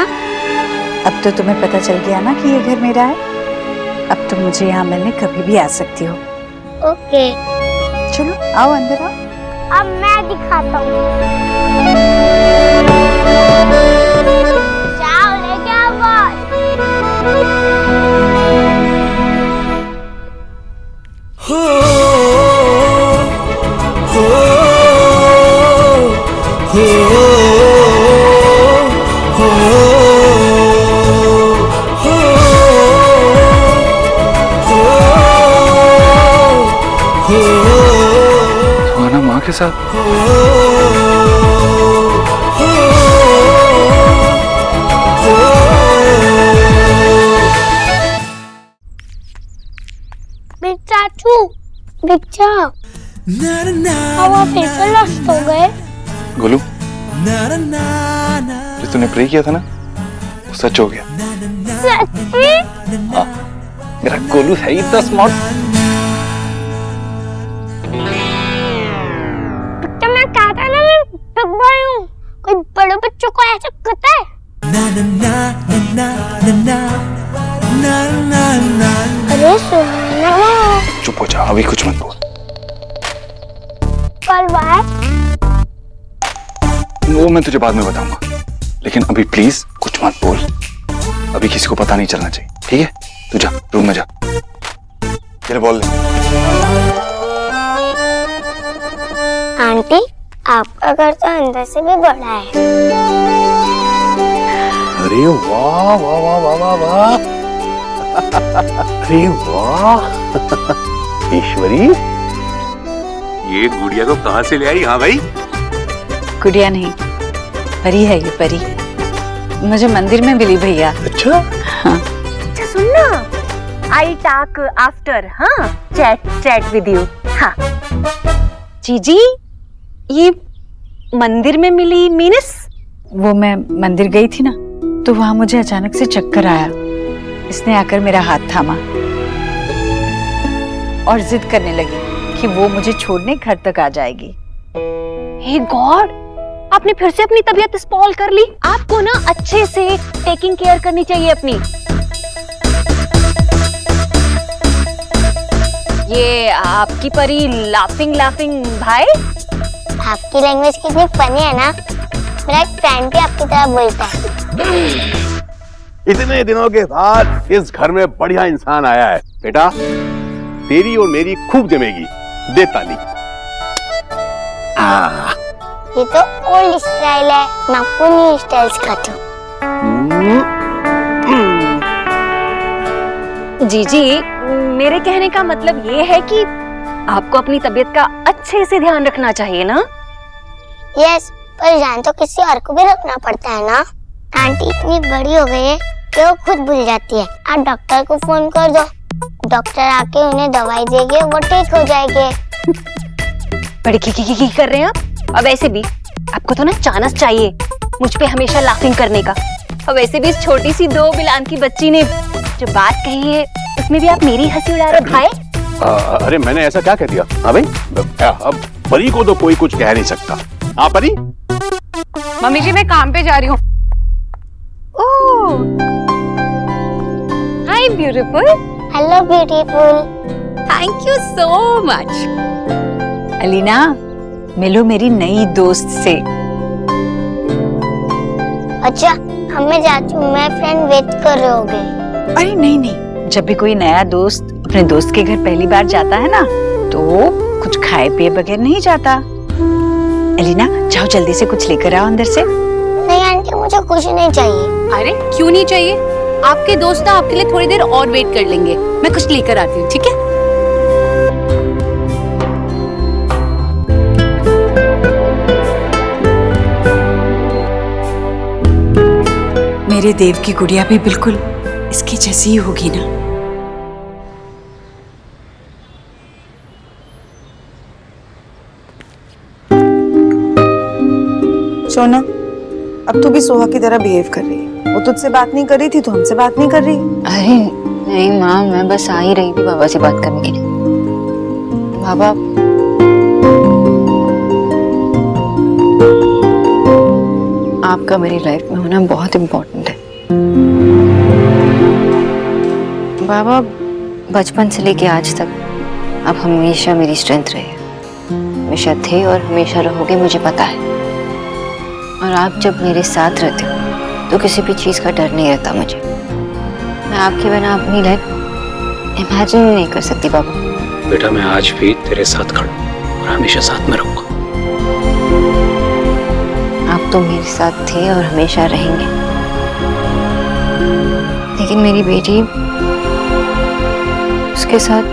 अब तो तुम्हें पता चल गया ना कि ये घर मेरा है। अब तुम मुझे यहाँ मिलने कभी भी आ सकती हो। ओके। चलो आओ अंदर आओ। अब मैं दिखाता हूँ। जाओ लेके आओ बॉल। तुम्हारा माँ के साथ? चाचू, बिच्चा, अब आप फिर से लॉस्ट हो गए। गोलू, जो तूने प्रे किया था ना, वो सच हो गया। सच्ची? हाँ, मेरा गोलू है ही इतना स्मार्ट। तो मैं कहता ना, मैं बिग बॉय हूँ। कोई बड़े बच्चों को ऐसा करता है? अरे सुनो, चुप हो जा, अभी कुछ मत बोल। वो मैं तुझे बाद में बताऊंगा, लेकिन अभी प्लीज कुछ मत बोल। अभी किसी को पता नहीं चलना चाहिए, ठीक है? तू जा, रूम में जा। फिर बोल ले। आंटी, आपका घर तो अंदर से भी बड़ा है। अरे वाह वाह वाह वाह वाह वाह। अरे वाह ईश्वरी, ये गुड़िया को कहाँ से ले आई? हाँ भाई, गुड़िया नहीं, परी है ये, परी। मुझे मंदिर में मिली भैया। अच्छा? हाँ। अच्छा सुन ना, आई टॉक आफ्टर, हाँ, चैट विद यू। हाँ जीजी, ये मंदिर में मिली मीनस? वो मैं मंदिर गई थी ना, तो वहां मुझे अचानक से चक्कर आया। इसने आकर मेरा हाथ थामा और जिद करने लगी कि वो मुझे छोड़ने घर तक आ जाएगी। हे गॉड, आपने फिर से अपनी तबीयत स्पॉइल कर ली। आपको ना अच्छे से टेकिंग केयर करनी चाहिए अपनी। ये आपकी परी लाफिंग भाई। आपकी लैंग्वेज कितनी फनी है ना। मेरा एक फ्रेंड भी आपकी तरह बोलता है। इतने दिनों के बाद इस घर में बढ़िया इंसान आया है। बेटा, तेरी और मेरी खूब जमेगी। दे ताली। ये तो ओल्ड स्टाइल है, मैं आपको न्यू स्टाइल सिखाती हूँ। जीजी, मेरे कहने का मतलब ये है कि आपको अपनी तबीयत का अच्छे से ध्यान रखना चाहिए ना। यस, पर ध्यान तो किसी और को भी रखना पड़ता है ना। आंटी इतनी बड़ी हो गई है कि वो खुद भूल जाती है। आप डॉक्टर को फोन कर दो, डॉक्टर आके उन्हें दवाई देंगे, वो ठीक हो जाएंगे। बड़ी की कर रहे हैं आप। अब ऐसे भी आपको तो ना चानस चाहिए मुझ पे हमेशा लाफिंग करने का। अब वैसे भी इस छोटी सी 2 बिलान की बच्ची ने जो बात कही है उसमें भी आप मेरी हंसी उड़ा रहे भाई। अरे मैंने ऐसा क्या कह दिया? हाँ भाई, अब परी को तो कोई कुछ कह नहीं सकता। हाँ परी? मम्मी जी मैं काम पे जा रही हूँ। हाय beautiful. Hello beautiful. Thank you so much. Alina, मिलो मेरी नई दोस्त से। अच्छा, मैं जाती हूँ, मैं फ्रेंड वेट कर रहे होगे। अरे नहीं नहीं, जब भी कोई नया दोस्त अपने दोस्त के घर पहली बार जाता है ना, तो कुछ खाए पिए बगैर नहीं जाता। एलिना, जाओ जल्दी से कुछ लेकर आओ अंदर से। नहीं आंटी, मुझे कुछ नहीं चाहिए। अरे क्यों नहीं चाहिए? आपके दोस्त ना आपके लिए थोड़ी देर और वेट कर लेंगे, मैं कुछ लेकर आती हूँ, ठीक है? मेरे देव की गुड़िया भी बिल्कुल इसकी जैसी ही होगी ना। सोना, अब तू भी सोहा की तरह बिहेव कर रही है। वो तुझसे बात नहीं कर रही थी तो हमसे बात नहीं कर रही। अरे नहीं माँ, मैं बस आ ही रही थी बाबा से बात करने के लिए। बाबा, आपका मेरी लाइफ में होना बहुत इम्पोर्टेंट है। बाबा, बचपन से लेके आज तक आप हमेशा मेरी स्ट्रेंथ रहे, हमेशा थे और हमेशा रहोगे, मुझे पता है। और आप जब मेरे साथ रहते हो तो किसी भी चीज का डर नहीं रहता मुझे। मैं आपके बिना अपनी लाइफ इमेजिन नहीं कर सकती बाबा। बेटा, मैं आज भी तेरे साथ खड़ा हूं और हमेशा साथ में रहूंगा। आप तो मेरे साथ थे और हमेशा रहेंगे, लेकिन मेरी बेटी, उसके साथ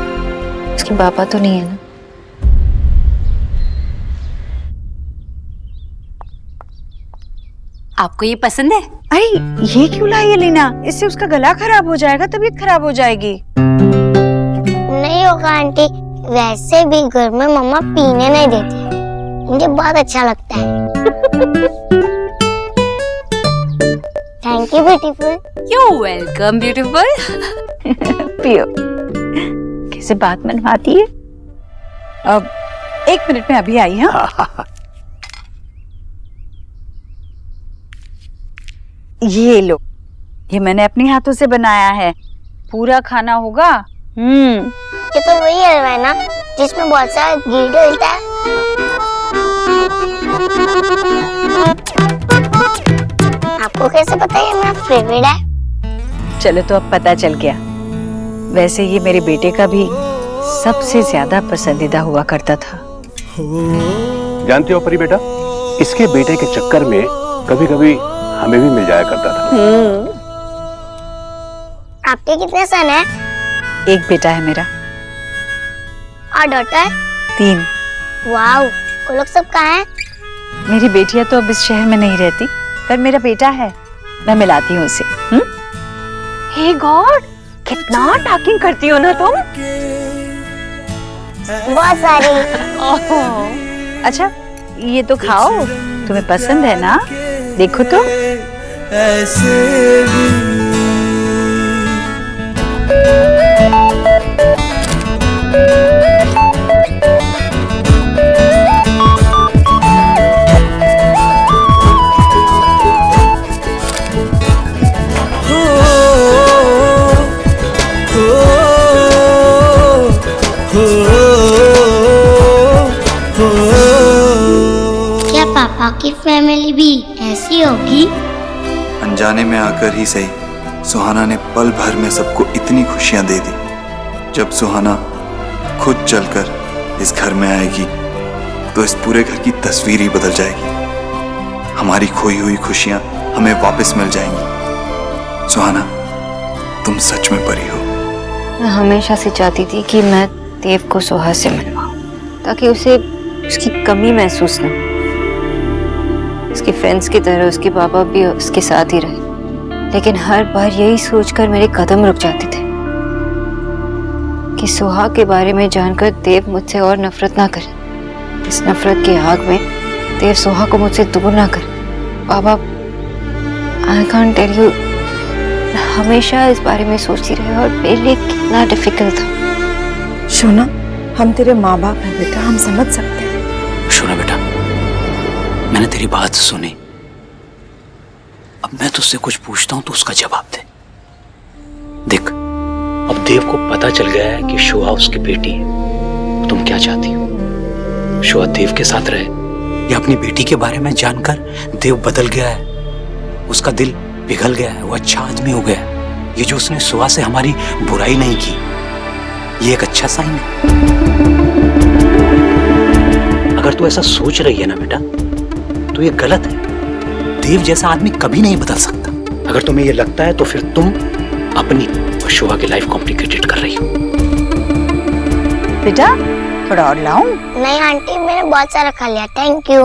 उसके पापा तो नहीं है ना। आपको ये पसंद है? अरे ये क्यों लाई एलिना? इससे उसका गला खराब हो जाएगा, तबीयत खराब हो जाएगी। नहीं होगा आंटी, वैसे भी घर में मम्मा पीने नहीं देती, मुझे बहुत अच्छा लगता है। Thank you beautiful. You welcome beautiful. पियो। कैसे बात मनवाती है। अब 1 मिनट में अभी आई। हाँ ये लो, ये मैंने अपने हाथों से बनाया है, पूरा खाना होगा। ये तो वही हलवा है ना जिसमें बहुत सारा घी डलता है। आपको कैसे पता है मेरा फेवरेट है? चलो तो अब पता चल गया। वैसे ये मेरे बेटे का भी सबसे ज्यादा पसंदीदा हुआ करता था। जानते हो परी बेटा, इसके बेटे के चक्कर में कभी कभी हमें भी मिल जाया करता था। आपके कितने सन है? 1 बेटा है मेरा। और डॉटर? 3। वाओ, वो लोग सब कहाँ हैं? मेरी बेटियां तो अब इस शहर में नहीं रहती, पर मेरा बेटा है, मैं मिलाती हूँ उसे। हे गॉड, कितना टॉकिंग करती हो ना तुम। बहुत सारी। अच्छा ये तो खाओ, तुम्हें पसंद है ना? देखो तो। ऐसे भी क्या पापा की फैमिली भी ऐसी होगी? अनजाने में आकर ही सही, सुहाना ने पल भर में सबको इतनी खुशियां दे दी। जब सुहाना खुद चलकर इस घर में आएगी तो इस पूरे घर की तस्वीर ही बदल जाएगी। हमारी खोई हुई खुशियां हमें वापस मिल जाएंगी। सुहाना, तुम सच में परी हो। मैं हमेशा से चाहती थी कि मैं देव को सुहा से मिलवाऊं, ताकि उसे उसकी कमी महसूस न हो। उसके फ्रेंड्स की तरह उसके पापा भी उसके साथ ही रहे, लेकिन हर बार यही सोचकर मेरे कदम रुक जाते थे कि सुहा के बारे में जानकर देव मुझसे और नफरत ना करे। इस नफरत की आग में देव सुहा को मुझसे दूर ना करे। बाबा, आई कांट टेल यू, हमेशा इस बारे में सोचती रही और मेरे लिए कितना डिफिकल्ट था। शोना, हम तेरे माँ बाप हैं बेटा, हम समझ सकते हैं। शोना बेटा, मैंने तेरी बात सुनी, अब मैं तुझसे कुछ पूछता हूं तो उसका जवाब दे। देख, अब देव को पता चल गया है कि शोहा उसकी बेटी है, तो तुम क्या चाहती हो? शोहा देव के साथ रहे या अपनी बेटी के बारे में जानकर देव बदल गया है, उसका दिल पिघल गया है, वो अच्छा आदमी हो गया है, ये जो उसने शोहा से हमारी बुराई नहीं की, ये एक अच्छा साइन है। अगर तू ऐसा सोच रही है ना बेटा, तो ये गलत है। देव जैसा आदमी कभी नहीं बदल सकता। अगर तुम्हें ये लगता है तो फिर तुम अपनी और शोभा की लाइफ कॉम्प्लिकेटेड कर रही हो। बेटा, थोड़ा और लाऊं? नहीं आंटी, मैंने बहुत सारा खा लिया, थैंक यू।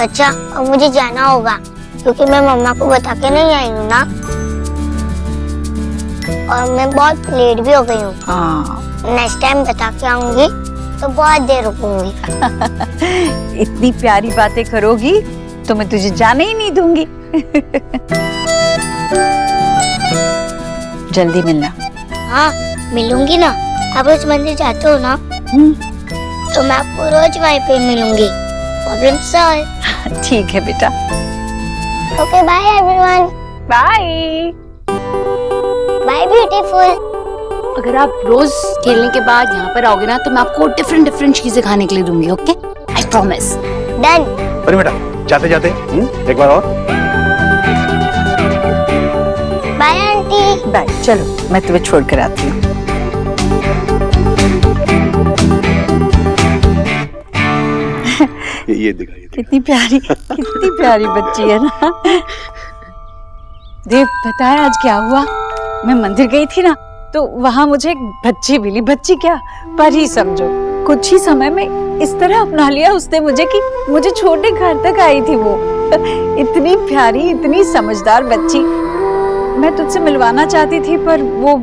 अच्छा, अब मुझे जाना होगा क्योंकि मैं मम्मा को बता के नहीं आई हूँ ना, और मैं बहुत लेट भी हो गई हूँ। नेक्स्ट टाइम बता के आऊंगी तो बहुत देर रुकूंगी। इतनी प्यारी बातें करोगी तो मैं तुझे जाने ही नहीं दूंगी। जल्दी मिलना। हाँ, मिलूंगी ना। आप रोज मंदिर जाते हो ना, तो मैं आपको रोज वहीं पे मिलूंगी। Problem solve. ठीक है बेटा। Okay, bye everyone. Bye bye beautiful. अगर आप रोज खेलने के बाद यहाँ पर आओगे ना, तो मैं आपको डिफरेंट डिफरेंट चीजें खाने के लिए दूंगी। Okay, I promise. डन। अरे बेटा, जाते जाते एक बार और। Bye aunty. बाय। चलो, मैं तुम्हें छोड़ कर आती हूँ। ये दिखाइए। कितनी प्यारी बच्ची है ना। देव, बताया आज क्या हुआ? मैं मंदिर गई थी ना, तो वहां मुझे एक बच्ची मिली। बच्ची क्या, परी समझो। कुछ ही समय में इस तरह अपना लिया उसने मुझे कि मुझे छोटे घर तक आई थी वो। इतनी प्यारी, इतनी समझदार बच्ची। मैं तुझसे मिलवाना चाहती थी पर वो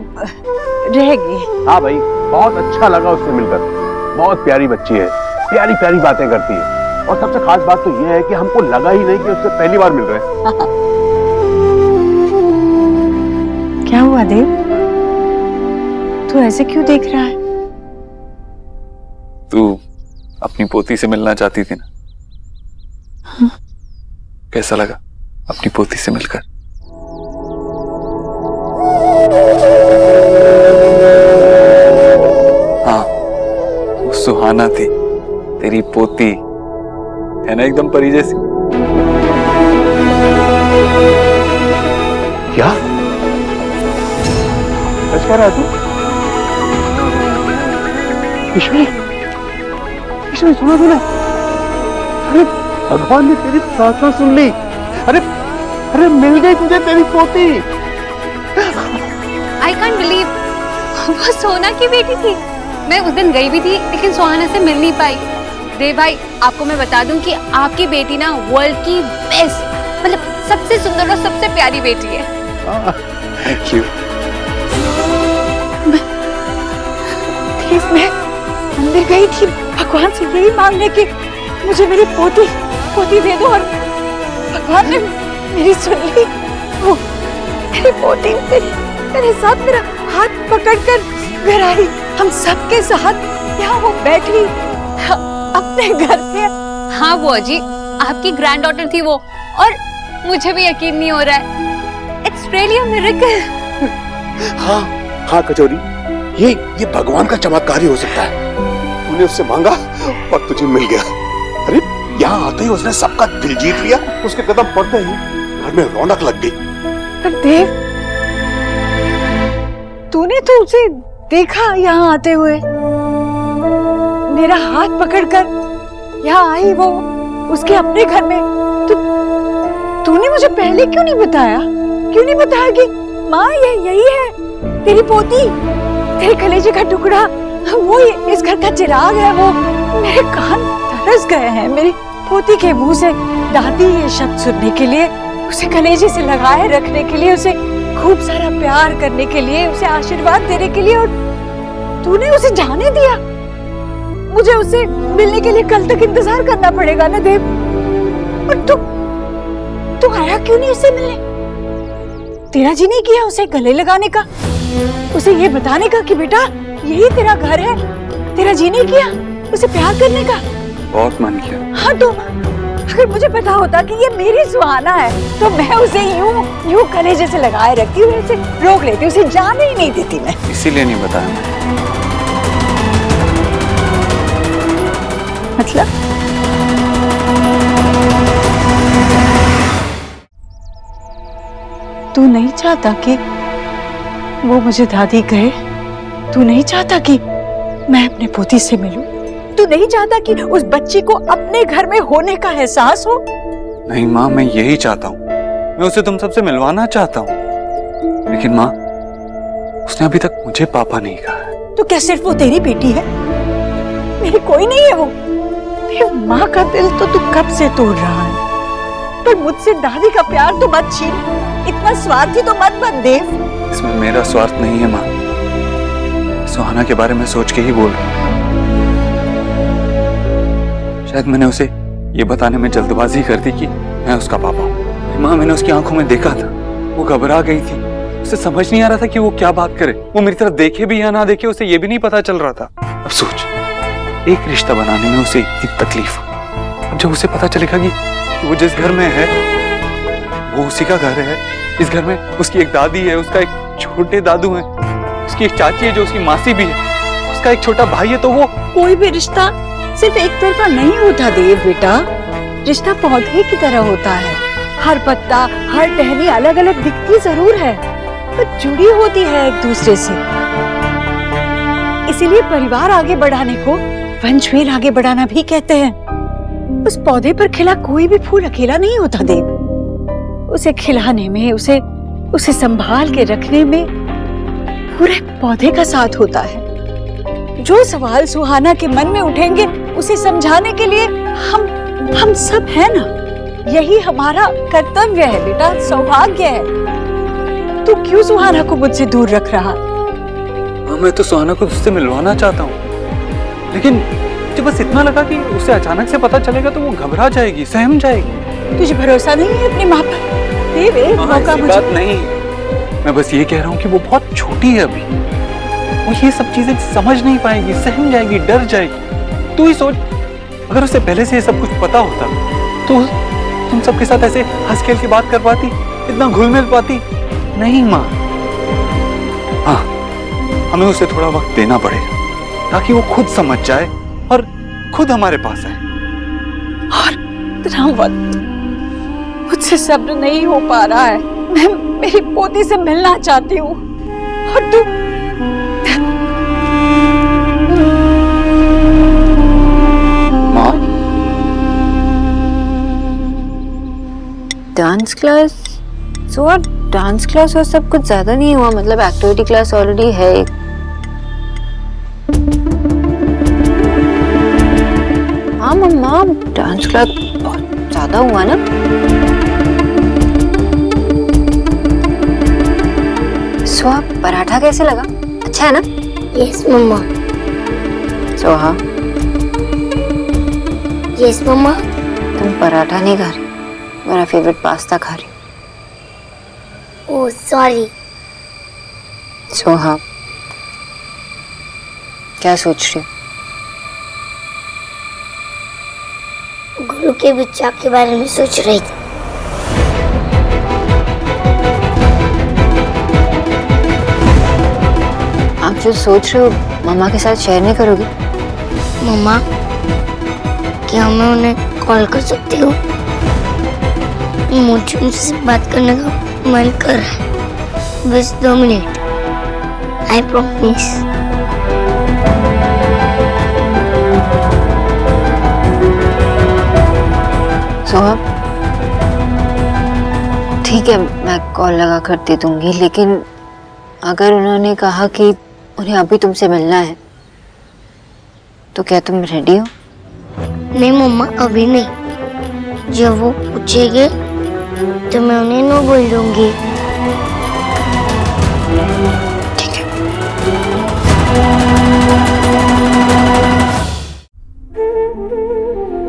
रह गई। हाँ भाई, बहुत अच्छा लगा उससे मिलकर। बहुत प्यारी बच्ची है, प्यारी प्यारी बातें करती है, और सबसे खास बात तो ये है कि हमको लगा ही नहीं कि उससे पहली बार मिल रहे हैं। क्या हुआ देव, तू ऐसे क्यों देख रहा है? तू अपनी पोती से मिलना चाहती थी ना? कैसा लगा अपनी पोती से मिलकर? हाँ, वो सुहाना थी, तेरी पोती है ना, एकदम परी जैसी। क्या सच कह रहा है तू? ईश्वरी, सुना तूने? अरे भगवान ने तेरी प्रार्थना सुन ली। अरे मिल गई तुझे तेरी पोती। आई कांट बिलीव, वो सोना की बेटी थी। मैं उस दिन गई भी थी, लेकिन सुहाना से मिल नहीं पाई। देव भाई, आपको मैं बता दूं कि आपकी बेटी ना वर्ल्ड की बेस्ट, मतलब सबसे सुंदर और सबसे प्यारी बेटी है। Thank you. मैं मंदिर गई थी भगवान से यही मांगने की मुझे मेरी पोती दे दो, और भगवान ने मेरी सुन ली। वो मेरी पोती मेरे साथ मेरा हाथ पकड़कर घर आई। हम सबके साथ यहाँ वो बैठी अपने घर पे। हाँ बुआ जी, आपकी ग्रैंड डॉटर थी वो, और मुझे भी यकीन नहीं हो रहा है। It's really a miracle. हाँ कचौरी, ये भगवान का चमत्कार ही हो सकता है। तूने उससे मांगा और तुझे मिल गया। अरे यहाँ आते ही उसने सबका दिल जीत लिया। उसके कदम पड़ते ही घर में रौनक लग गई। पर देव, तूने तो उसे देखा यहाँ आते हुए, मेरा हाथ पकड़कर यहाँ आई वो उसके अपने घर में। तूने मुझे पहले क्यों नहीं बताया? क्यों नहीं बताया कि माँ यही है तेरी पोती, तेरे कलेजे का टुकड़ा, वो इस घर का चिराग है। वो मेरे कान तरस गए हैं मेरी पोती के मुंह से दादी ये शब्द सुनने के लिए, उसे कलेजे से लगाए रखने के लिए, उसे खूब सारा प्यार करने के लिए, उसे आशीर्वाद देने के लिए। और तूने उसे जाने दिया। मुझे उससे मिलने के लिए कल तक इंतजार करना पड़ेगा ना देव। और तू आया क्यों नहीं उससे मिलने? तेरा जी नहीं किया उसे गले लगाने का, उसे ये बताने का कि बेटा यही तेरा घर है? तेरा जी नहीं किया उसे प्यार करने का? बहुत मन किया। हाँ तो अगर मुझे पता होता कि ये मेरी सुहाना है तो मैं उसे यूं कलेजे से लगाए रखती, उसे रोक लेती, उसे जाने ही नहीं देती मैं। इसीलिए नहीं बताया। मतलब तू नहीं चाहता कि वो मुझे दादी कहे? तू नहीं चाहता कि मैं अपने पोती से मिलूं? तू नहीं चाहता कि उस बच्ची को अपने घर में होने का एहसास हो? नहीं माँ, मैं यही चाहता हूँ। मैं उसे तुम सबसे मिलवाना चाहता हूँ, लेकिन माँ उसने अभी तक मुझे पापा नहीं कहा। तो क्या सिर्फ वो तेरी बेटी है? मेरी कोई नहीं है वो? मेरी माँ का दिल तो तू कब से तोड़ रहा है, पर मुझसे दादी का प्यार तो मत छीन। इतना स्वार्थी तो मत बन देव। इसमें मेरा स्वार्थ नहीं है माँ, सुहाना के बारे में सोच के ही बोल रहा हूँ। शायद मैंने उसे ये बताने में जल्दबाजी कर दी कि मैं उसका पापा हूँ। माँ, मैंने उसकी आंखों में देखा था, वो घबरा गई थी। उसे समझ नहीं आ रहा था कि वो क्या बात करे। वो मेरी तरफ देखे भी या ना देखे उसे ये भी नहीं पता चल रहा था। अब सोच, एक रिश्ता बनाने में उसे इतनी तकलीफ, अब जब उसे पता चलेगा कि वो जिस घर में है वो उसी का घर है। इस घर में उसकी एक दादी है, उसका एक छोटे दादू है, उसकी एक चाची है जो उसकी मासी भी है, उसका एक छोटा भाई है। तो वो कोई भी रिश्ता सिर्फ एक तरफा नहीं होता देव बेटा। रिश्ता पौधे की तरह होता है। हर पत्ता, हर टहनी अलग अलग दिखती जरूर है, पर जुड़ी होती है एक दूसरे से। इसीलिए परिवार आगे बढ़ाने को वंशवेल आगे बढ़ाना भी कहते हैं। उस पौधे पर खिला कोई भी फूल अकेला नहीं होता देव। उसे खिलाने में, उसे संभाल के रखने में पूरे पौधे का साथ होता है। जो सवाल सुहाना के मन में उठेंगे उसे समझाने के लिए हम सब हैं ना। यही हमारा कर्तव्य है बेटा, सौभाग्य है। तू क्यों सुहाना को मुझसे दूर रख रहा? मैं तो सुहाना को उससे मिलवाना चाहता हूँ, लेकिन मुझे बस इतना लगा कि उसे अचानक से पता चलेगा तो वो घबरा जाएगी, सहम जाएगी। तुझे भरोसा नहीं है अपनी माँ पर? देव, एक मौका मुझे। बात नहीं, मैं बस ये कह रहा हूँ कि वो बहुत छोटी है अभी। वो ये सब चीजें समझ नहीं पाएगी, सहम जाएगी, डर जाएगी। तू ही सोच, अगर उसे पहले से ये सब कुछ पता होता तो तुम सबके साथ ऐसे हंस खेल के बात कर पाती, इतना घुल मिल पाती? नहीं माँ। हाँ, हमें उसे थोड़ा वक्त देना पड़ेगा ताकि वो खुद समझ जाए और खुद हमारे पास आए। और इतना वक्त मुझसे सब्र नहीं हो पा रहा है। मैं मेरी पोती से मिलना चाहती हूँ और तू माँ। Dance class? सो डांस क्लास और सब कुछ ज्यादा नहीं हुआ, मतलब एक्टिविटी क्लास ऑलरेडी है एक। हाँ मम्मा, डांस क्लास बहुत ज्यादा हुआ ना। सोहा, पराठा कैसे लगा? अच्छा है ना? यस मम्मा। सोहा, यस मम्मा। तुम पराठा नहीं खा रही, मेरा फेवरेट पास्ता खा रही। Oh sorry. सोहा, क्या सोच रही हो? गुरु के बच्चा के बारे में सोच रही थी। आप जो सोच रहे हो मम्मा के साथ शेयर नहीं करोगी? मम्मा, क्या मैं उन्हें कॉल कर सकती हूँ? मुझे उनसे बात करने का मन कर रहा है, बस 2 मिनट। I promise. सोहा, ठीक है, मैं कॉल लगा कर दे दूंगी, लेकिन अगर उन्होंने कहा कि उन्हें अभी तुमसे मिलना है, तो क्या तुम रेडी हो? नहीं मम्मा, अभी नहीं। जब वो पूछेंगे तो मैं उन्हें नो बोल दूंगी। ठीक है।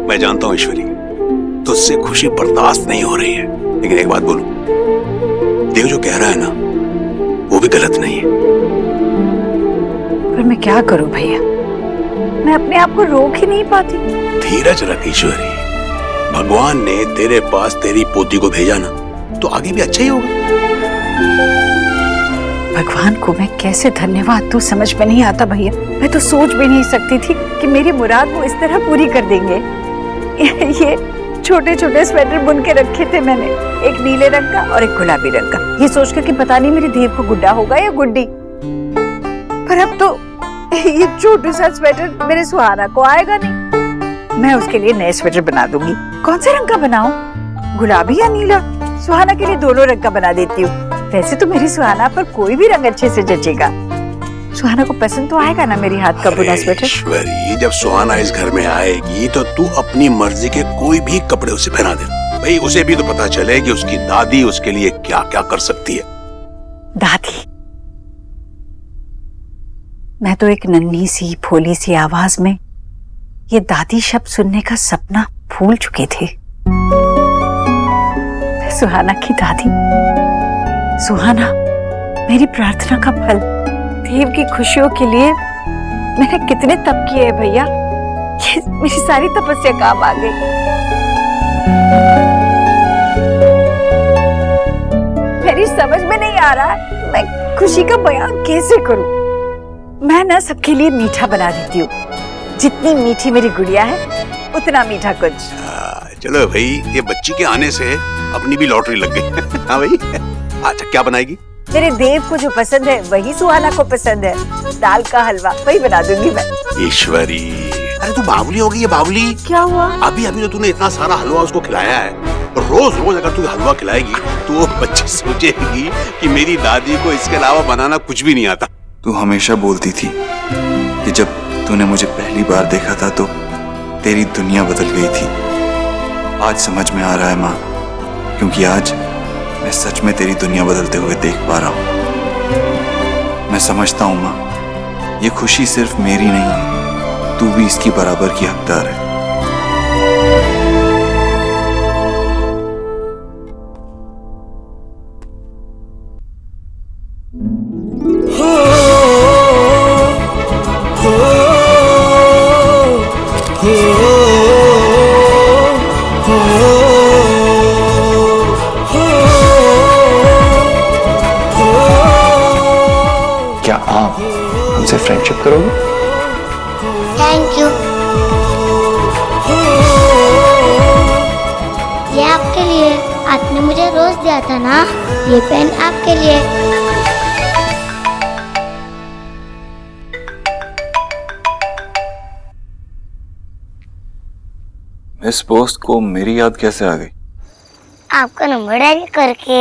मैं जानता हूं ईश्वरी, तुझसे खुशी बर्दाश्त नहीं हो रही है, लेकिन एक बात बोलूं, देव जो कह रहा है ना, वो भी गलत नहीं है। पर मैं क्या करूं भैया, मैं अपने आप को रोक ही नहीं पाती। धीरज रख ईश्वरी, भगवान ने तेरे पास तेरी पोती को भेजा ना, तो आगे भी अच्छा ही होगा। भगवान को मैं कैसे धन्यवाद दूं समझ में नहीं आता भैया। मैं तो सोच भी नहीं सकती थी कि मेरी मुराद वो इस तरह पूरी कर देंगे। ये छोटे छोटे स्वेटर बुन के रखे थे मैंने, एक नीले रंग का और एक गुलाबी रंग का, ये सोचकर कि पता नहीं मेरे देव को गुड्डा होगा या गुड्डी। पर अब तो ये छोटू सा स्वेटर मेरे सुहाना को आएगा नहीं। मैं उसके लिए नए स्वेटर बना दूंगी। कौन से रंग का बनाऊं, गुलाबी या नीला? सुहाना के लिए दोनों रंग का बना देती हूँ। वैसे तो मेरी सुहाना पर कोई भी रंग अच्छे से जचेगा। सुहाना को पसंद तो आएगा ना मेरी हाथ का बुना स्वेटर। ईश्वरी, जब सुहाना इस घर में आएगी तो तू अपनी मर्जी के कोई भी कपड़े उसे पहना दे। भाई उसे भी तो पता चले कि उसकी दादी उसके लिए क्या क्या कर सकती है। दादी, मैं तो एक नन्ही सी भोली सी आवाज में ये दादी शब्द सुनने का सपना भूल चुके थे। सुहाना की दादी, सुहाना मेरी प्रार्थना का फल, देव की खुशियों के लिए मैंने कितने तप किए हैं भैया, ये मेरी सारी तपस्या काम आ गई। मेरी समझ में नहीं आ रहा मैं खुशी का बयान कैसे करूं। मैं ना सबके लिए मीठा बना देती हूँ, जितनी मीठी मेरी गुड़िया है उतना मीठा कुछ। चलो भाई, ये बच्ची के आने से अपनी भी लॉटरी लग गई। हाँ भाई, अच्छा क्या बनाएगी? मेरे देव को जो पसंद है वही सुहाना को पसंद है, दाल का हलवा वही बना दूंगी मैं। ईश्वरी, अरे तू बावली हो गई है बावली। क्या हुआ? अभी अभी तो तूने इतना सारा हलवा उसको खिलाया है, रोज रोज अगर तू हलवा खिलाएगी तो वो बच्ची सोचेगी कि मेरी दादी को इसके अलावा बनाना कुछ भी नहीं आता। तू हमेशा बोलती थी कि जब तूने मुझे पहली बार देखा था तो तेरी दुनिया बदल गई थी। आज समझ में आ रहा है माँ, क्योंकि आज मैं सच में तेरी दुनिया बदलते हुए देख पा रहा हूँ। मैं समझता हूँ माँ, ये खुशी सिर्फ मेरी नहीं है, तू भी इसकी बराबर की हकदार है। क्या आप हमसे फ्रेंडशिप करोगे? Thank you. ये आपके लिए, आपने मुझे रोज दिया था ना, ये पेन आपके लिए। इस पोस्ट को मेरी याद कैसे आ गई? आपका नंबर डायल करके।